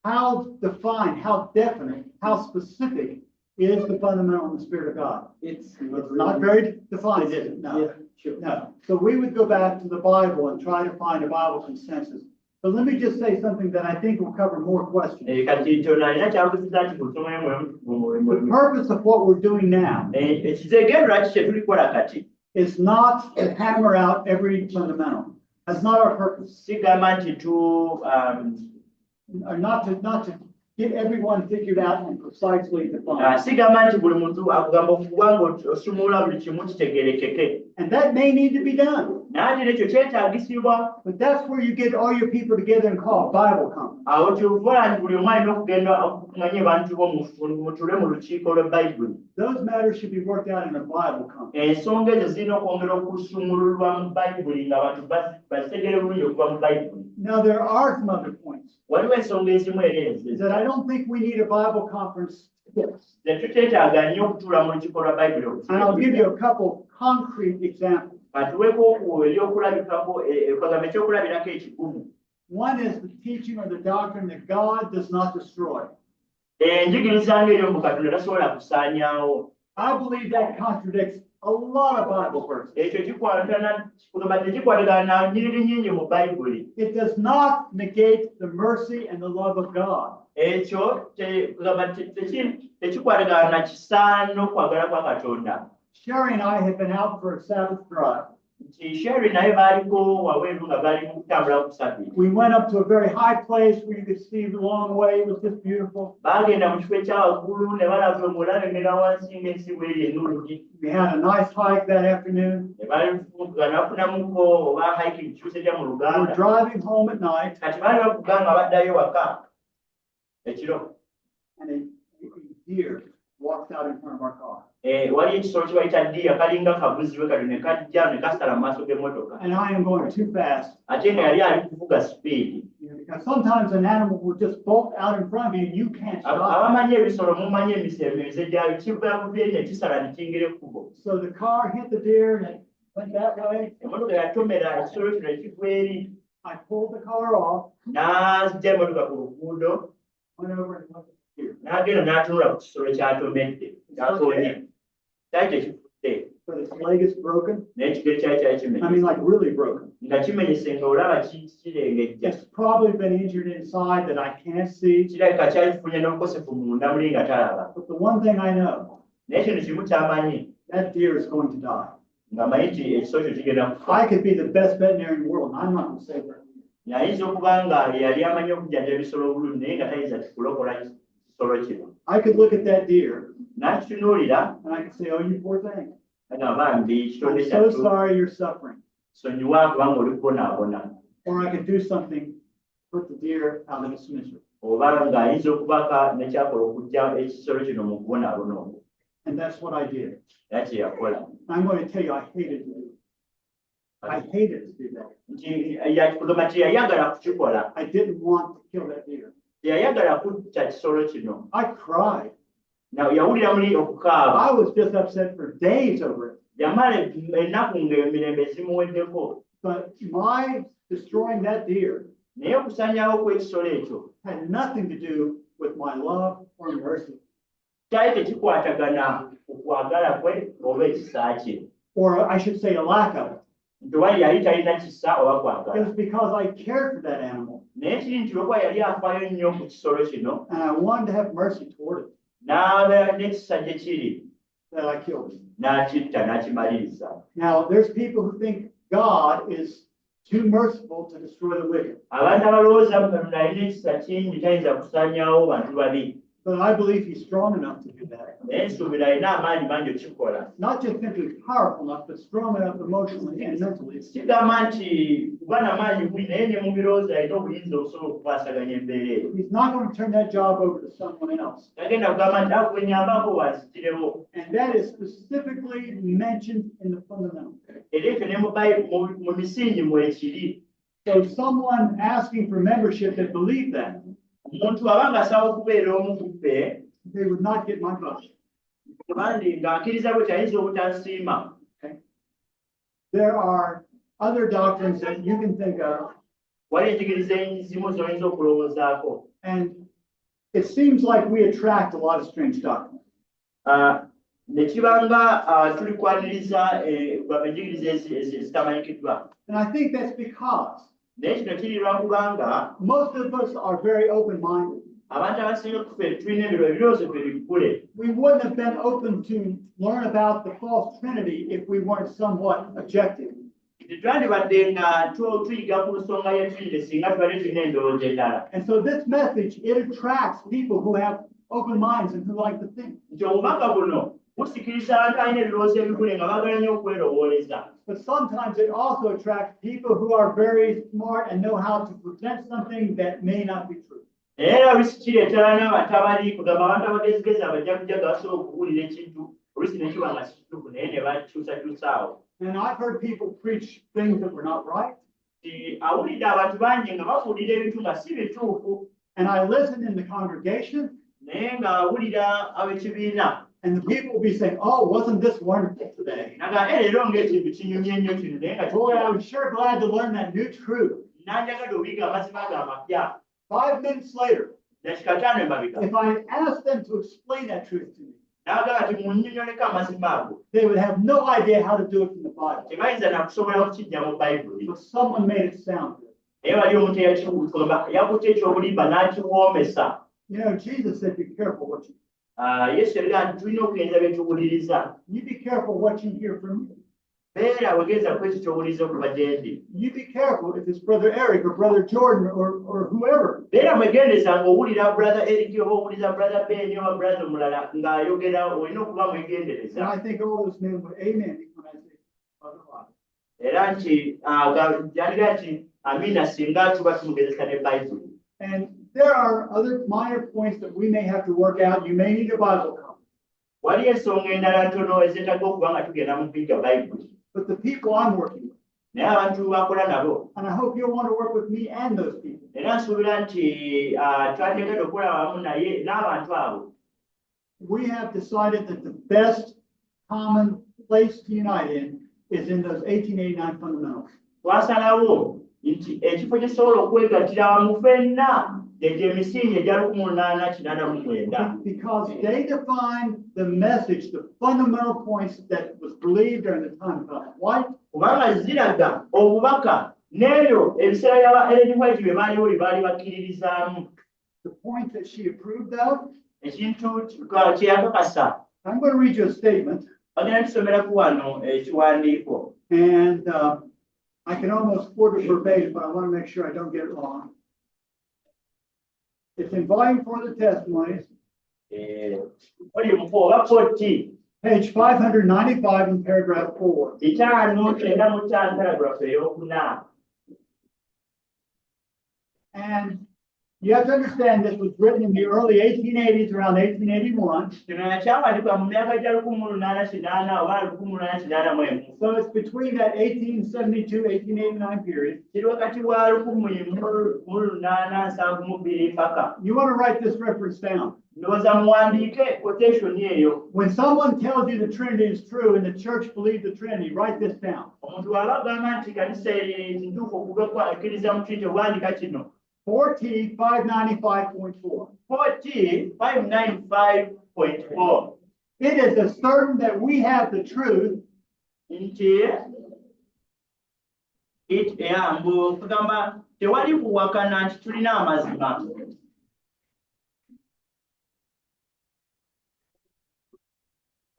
how defined, how definite, how specific is the fundamental on the Spirit of God? It's Not very defined, is it? No. Yeah, sure. No. So we would go back to the Bible and try to find a Bible consensus. But let me just say something that I think will cover more questions. Kati kyonna alina kyabuziza nti The purpose of what we're doing now ekizegendera ki kye tulikola kati is not to hammer out every fundamental. That's not our purpose. sigamba nti Or not to get everyone figured out and precisely defined. sigamba nti buli muntu akugamba okuba ng'osumulula buli kimu kitegerekeke. And that may need to be done. Naye ate nekyo kyetaagisibwa. But that's where you get all your people together and call a Bible conference. Awo kyova nti buli omu alina okugenda okumanya bantu bo mutule mu lukiiko lwe Bayibuli. Those matters should be worked out in a Bible conference. Ensonga ezo zirina okwongera okusumululwa mu Bayibuli ng'abantu bazitegere bulungi okuva mu Bayibuli. Now, there are some other points Waliwo ensonga ezimu era that I don't think we need a Bible conference to fix. ze tuteetaaga nnyo okutuula mu lukiiko lwa Bayibuli And I'll give you okuzitegeka. a couple concrete examples. Katuweeko eryokulabikako ekagamba ekyokulabirako ekigumu. One is the teaching or the doctrine that God does not destroy. Enjigiriza ng'eri mu Katonda tasobola kusaanyaawo. I believe that contradicts a lot of Bible verses. Ekyo kikwatagana na nnyiriri nnyingi mu Bayibuli. It does not negate the mercy and the love of God. ekyo tekikwatagana na kisa n'okwagala kwa Katonda. Sherry and I had been out for a Sabbath drive. Nti Sherry naye baaliko wabweru nga bali mu kutambula ku Ssabbiiti. We went up to a very high place where you could see the long way. It was just beautiful. Baagenda mu kifo ekyawaggulu ne balaba ng'olabengera wansi ng'ensi bw'eri ennungi. We had a nice hike that afternoon. Ne bafunamuko oba hiking kyusedde mu We were Luganda. driving home at night, Kati baali bavuga nga baddayo waka ekiro. and a deer walked out in front of our car. Wali ekisolo kye bayita ddiya kalinga kabuziwe kati ne kajja ne kasala mu maaso g'emmotoka. And I am going too fast. Ate nga yali ali kuvuga speed. Because sometimes an animal will just bolt out in front of you and you can't stop. Abamanyi ebisolo mumanyi emisembenze gyayo kiva bubyeri ne kisala ne kingira ekkubo. So the car hit the deer and it went that way. Emmotoka yatomera ekisolo kino ne kiva eri. I pulled the car off, N'azigya emmotoka ku luguudo went over and looked at the deer. n'agenda n'atunula ku kisolo kyatomedde kyatonye. Kyali tekifudde But its leg is broken. naye ekigere kyali kyali I kimenyese. mean, like really broken. Nga kimenyese ng'olaba kirengejja. It's probably been injured inside that I can't see. Kirabika kyalifunye n'obukosefu munda muli nga talaba. But the one thing I know, Naye kino kimu ky'amanyi that deer is going to die. ng'amanyi nti ekisolo kyo kigenda kufa. I could be the best veterinarian in the world, and I'm not going to say that. Ayinza okuba nga yali amanyi okujjanja ebisolo obulungi naye nga tayinza kulokola kisolo kino. I could look at that deer N'akitunuulira and I could say, oh, you poor thing. agamba mbi kitonde I'm so kyattu sorry you're suffering. sonyiwa kubanga oli kubonaabona. Or I could do something, put the deer out of its misery. Oba ng'ayinza okubaka nekyakola okujja ekisolo kino mu kubonaabona okwo. And that's what I did. Era kye yakola. I'm going to tell you, I hated to do it. I hated to do that. Nti kugamba nti yayagala kukikola. I didn't want to kill that deer. Yayagala kutta kisolo kino. I cried. Yawulira muli okukaaba. I was just upset for days over it. Yamala ennaku ng'emirembe zimuweddeko. But my destroying that deer Naye okusanyawo kw'ekisolo ekyo had nothing to do with my love or mercy. kyali tekikwatagana ku kwagala kwe oba ekisa kye. Or I should say a lack of it. Nti wali yali talina kisa oba It kwagala. was because I cared for that animal Naye kiri nti olwokuba yali afaayo nnyo ku kisolo kino and I wanted to have mercy toward it n'aba n'ekisa gye kiri that I killed it. n'akitta n'akimaliriza. Now, there's people who think God is too merciful to destroy the wicked. Abantu abalowooza Katonda alina ekisa kingi tayinza kusaanyaawo bantu babi. But I believe he's strong enough to do that. Naye nsuubira alina amaanyi mangi okikola. Not just simply powerful enough, but strong enough emotionally and mentally. Kigamba nti kuba n'amaanyi buli naye ne mu birowoozo alina obuyinza okusobola okukwasaganya embeera eyo. He's not going to turn that job over to someone else. Tagenda kugamba nti akwenyambako wanzikirewo. And that is specifically mentioned in the fundamentals. Era ekyo ne mu misingi mwekiri. So someone asking for membership that believed that, Omuntu aba ng'asaba okubeera omu ku ffe, they would not get my vote. kubandi ng'akkiriza bwe tayinza obutansiima. There are other doctrines that you can think of, Wali enjigiriza enzimu z'oyinza okulowoozaako. and it seems like we attract a lot of strange doctrines. Ne kibanga tulikwaniriza enjigiriza ezitamanyikiddwa. And I think that's because Naye kino kiri lwakubanga most of us are very open-minded. abantu abasinga ku ffe tulina ebirowoozo ffe bikule. We wouldn't have been open to learn about the false Trinity if we weren't somewhat objective. Tetwandibadde nga tuyiga ku nsonga y'etwinde singa tubadde tulina endowooza endala. And so this message, it attracts people who have open minds and who like to think. Nti obubaka buno busikiriza abantu alina ebirowoozo ebikule nga baagala nnyo okwerowooleza. But sometimes it also attracts people who are very smart and know how to present something that may not be true. Era oluusi kireetera n'abantu abali kugamba abantu abagezigezi abajja kujja nga basobola okubuulira ekintu oluusi ne kiba nga si kituufu naye ne bakyusakyusaawo. And I've heard people preach things that were not right. Awulidde abantu bangi nga babuulira ebintu nga si bituufu And I listen in the congregation, naye ng'awulira ab'ekibiina and the people will be saying, oh, wasn't this wonderful today? naga leero ng'ekintu kinyumye nnyo kino naye nga Boy, I was sure glad to learn that new truth. nanjagala obiga amazima ga mapya. 5 minutes later, Dakika 5 emabega if I asked them to explain that truth to me, n'agamba nti munnyonnyoleko amazima ago they would have no idea how to do it from the Bible. tebayinza nakusobola kukiggya mu bayibuli. But someone made it sound good. Naye wali omuntu eyakiwulira yakutte ekyobulimba n'akiwoomesa. You know, Jesus said, be careful what you, Yesu yagamba tulina okugenza bye tuwuliriza. you be careful what you hear from me. Beera wegenza ku ekyo ky'owuliriza okuva gye ndi. You be careful if it's Brother Eric or Brother Jordan or whoever. Beera mwegendeza ng'owulira brother Eric oba owuliriza brother Ben oba brother omulala ng'ayogera olina okuba And mwegendereza. I think all those men would amen when I say otherwise. Era nti yaliga nti amina singa tuba tumugezesa ne Bayibuli. And there are other minor points that we may have to work out. You may need a Bible copy. Wali ensonga endala ntono ezeetaaga okuba nga tugenda mu kwiga Bayibuli. But the people I'm working with, Naye abantu bakola nabo. and I hope you'll want to work with me and those people. Era nsuubira nti twateekedde okukola wamu naye n'abantu abo. We have decided that the best common place to unite in is in those 1889 fundamentals. Twasalawo nti ekifo kye tusobola okwegattira wamu ffenna gyegyo emisingi egya 1889. Because they define the message, the fundamental points that was believed during the time of Ellen White. Kubanga ziraga obubaka n'ebyo ebiseera by'aba Ellen White bye baaliwo bye baali bakkiririzaamu. The points that she approved of. Ekintu kye yakakasa. I'm going to read you a statement. Bagenda tusomeraku wano ekiwandiiko. And I can almost quote it verbatim, but I want to make sure I don't get it wrong. It's in volume 4 of the testimonies, Volume 4 oba 40. page 595 in paragraph 4. 595 paragraph eyokuna. And you have to understand this was written in the early 1880s, around 1881. Kino yakyawandiikibwa mu myaka gya 1880 oba 1881. So it's between that 1872, 1889 period. Kiri wakati wa 1872 mpaka. You want to write this reference down. Ndowooza muwandiike quotation eyo. When someone tells you the Trinity is true and the church believes the Trinity, write this down. Omuntu bw'aba agamba nti kanisa ntuufu okukkiriza mu Trinity owandiika kino. 4T 595.4. 4T 595.4. It is asserting that we have the truth. Nti mbu kugamba tewali kuwakana nti tulina amazima.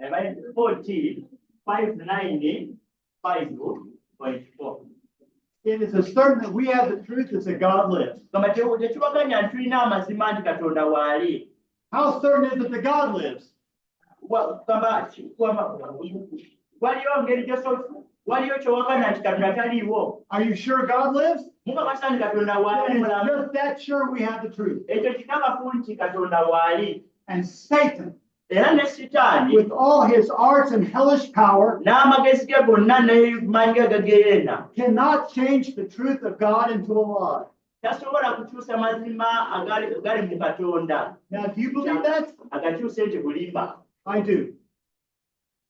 Eba 4T 595.4. It is asserting that we have the truth as that God lives. Kama tekibaganya nti tulina amazima nti Katonda waali. How certain is it that God lives? Waliyo ngeri waliyo kyowakana nti Katonda taliiwo. Are you sure God lives? Mukakasa nti Katonda Then waali it's mulamu. just that sure we have the truth. Ekyo kikakafu nti Katonda waali. And Satan, Era ne Sitaani with all his arts and hellish power, n'amagezi ge gonna n'emaanyi ge agageerena cannot change the truth of God into a lie. tasobola kukyusa mazima agali mu Katonda. Now, do you believe that? Agakyuse nti bulimba. I do.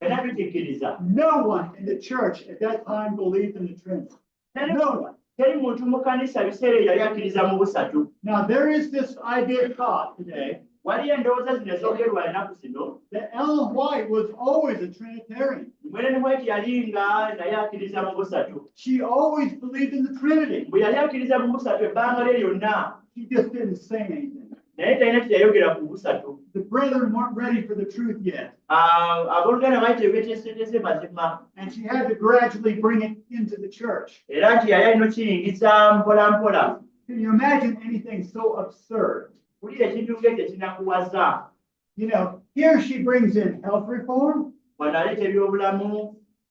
Era tukikkiriza. No one in the church at that time believed in the Trinity. No one. Teri muntu mu kanisa biseera ebyo yali akkiriza mu busatu. Now, there is this idea taught today Waliyo endowooza zino ezoogerwa ennaku zino. that Ellen White was always a Trinitarian. Ellen White yali nga naye akkiriza mu busatu. She always believed in the Trinity. Bwe yali akkiriza mu busatu ebbanga lye lyonna. She just didn't say anything. Naye talina kyeyayogera ku busatu. The brethren weren't ready for the truth yet. Abooluganda baali tebeeteeseteese mazima. And she had to gradually bring it into the church. Era nti yali alina okiyingiza mpola mpola. Can you imagine anything so absurd? Wulira ekintu ng'ekyo kinakuwaza. You know, here she brings in health reform. Wano aleeta ebyobulamu.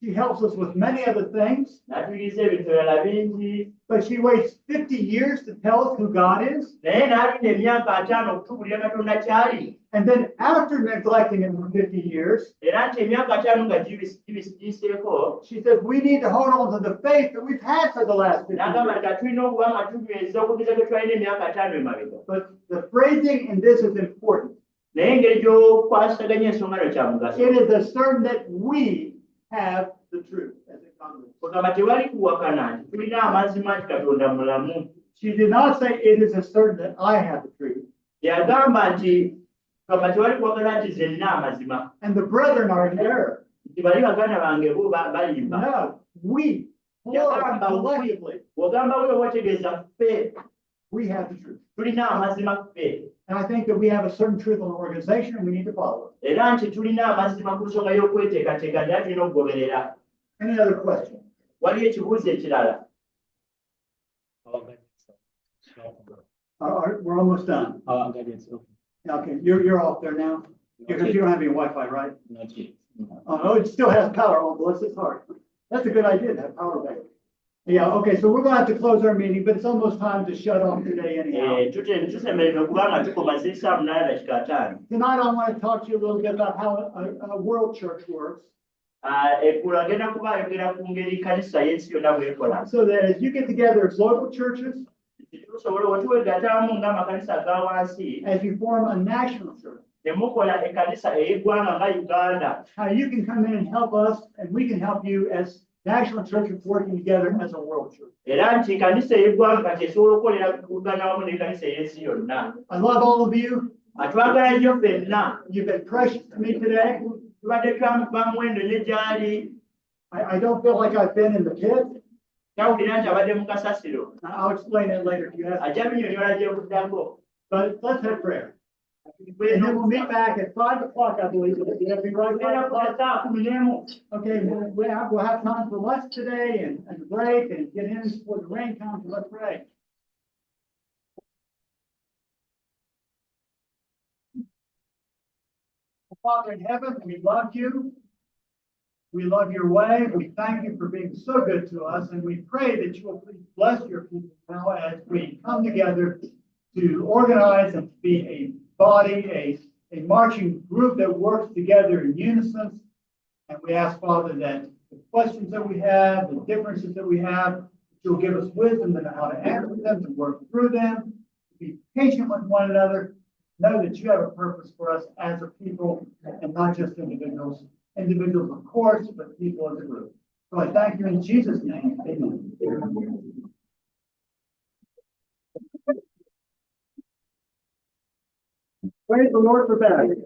She helps us with many other things. N'atuyigiriza ebintu ebirala bingi. But she waits 50 years to tell us who God is. Naye n'alinda emyaka 5 okutubuulira Katonda kyali. And then after neglecting it for 50 years, Era nti emyaka 5 nga gibiseeko. she says we need to hold on to the faith that we've had for the last 50 N'agamba years. nti tulina okuba nga tunyweza okugeza kwe twalina emyaka 5 emabega. But the phrasing in this is important. Naye engeri gy'okwasaganya ensonga yo kya mugaso. It is asserting that we have the truth as it comes. Kugamba tewali kuwakana nti tulina amazima nti Katonda mulamu. She did not say it is asserting that I have the truth. Yagamba nti kugamba tewali kuwakana nti zenna amazima. And the brethren are in error. Nti bali baganda bange bo balimba. No, we, Yagamba collectively, wagamba we wategeeza ffe we have the truth. tulina amazima ffe. And I think that we have a certain truth on the organization and we need to follow it. Era nti tulina amazima ku nsonga y'okweteekateeka naye tulina okugoberera. Any other question? Waliyo ekibuuzo ekirala? We're almost done. Okay, you're off there now? Because you don't have any Wi-Fi, right? Not yet. Oh, no, it still has power on, bless its heart. That's a good idea to have power back. Yeah, okay, so we're gonna have to close our meeting, but it's almost time to shut off today anyhow. Tusemereddwa kubanga tukomaze saa 8:05. Tonight, I want to talk to you a little bit about how a world church works. Eggulu agenda kubayogera ku ngeri kanisa y'ensi yonna bw'ekola. So that as you get together as local churches, Tusobola otuwegataamu ng'amakanisa aga wansi, as you form a national church, ne mukola ekkanisa ey'eggwanga nga Uganda. how you can come in and help us, and we can help you as national churches working together as a world church. Era nti kanisa ey'eggwanga kati esobola okukolera kuggana wamu n'ekkanisa ey'ensi yonna. I love all of you. Atwagala nnyo ffenna. You've been precious to me today. Tubadde bamuwendo nnyo gy'ali. I don't feel like I've been in the pit. Tawulira nti abadde mu kasasiro. I'll explain that later if you ask. Ajja binyonyola gyebuddako. But let's have prayer. And then we'll meet back at 5 o'clock, I believe. It'll be right Tubeera ku back. saa 10 Okay, we'll have time for lunch today and a break and get in before the rain comes. Let's pray. Father in heaven, we love you. We love your way. We thank you for being so good to us. And we pray that you will please bless your people now as we come together to organize and to be a body, a marching group that works together in unison. And we ask, Father, that the questions that we have, the differences that we have, you'll give us wisdom on how to answer them, to work through them, to be patient with one another, know that you have a purpose for us as a people and not just individuals. Individuals, of course, but people as a group. So I thank you in Jesus' name. Amen. Praise the Lord for that.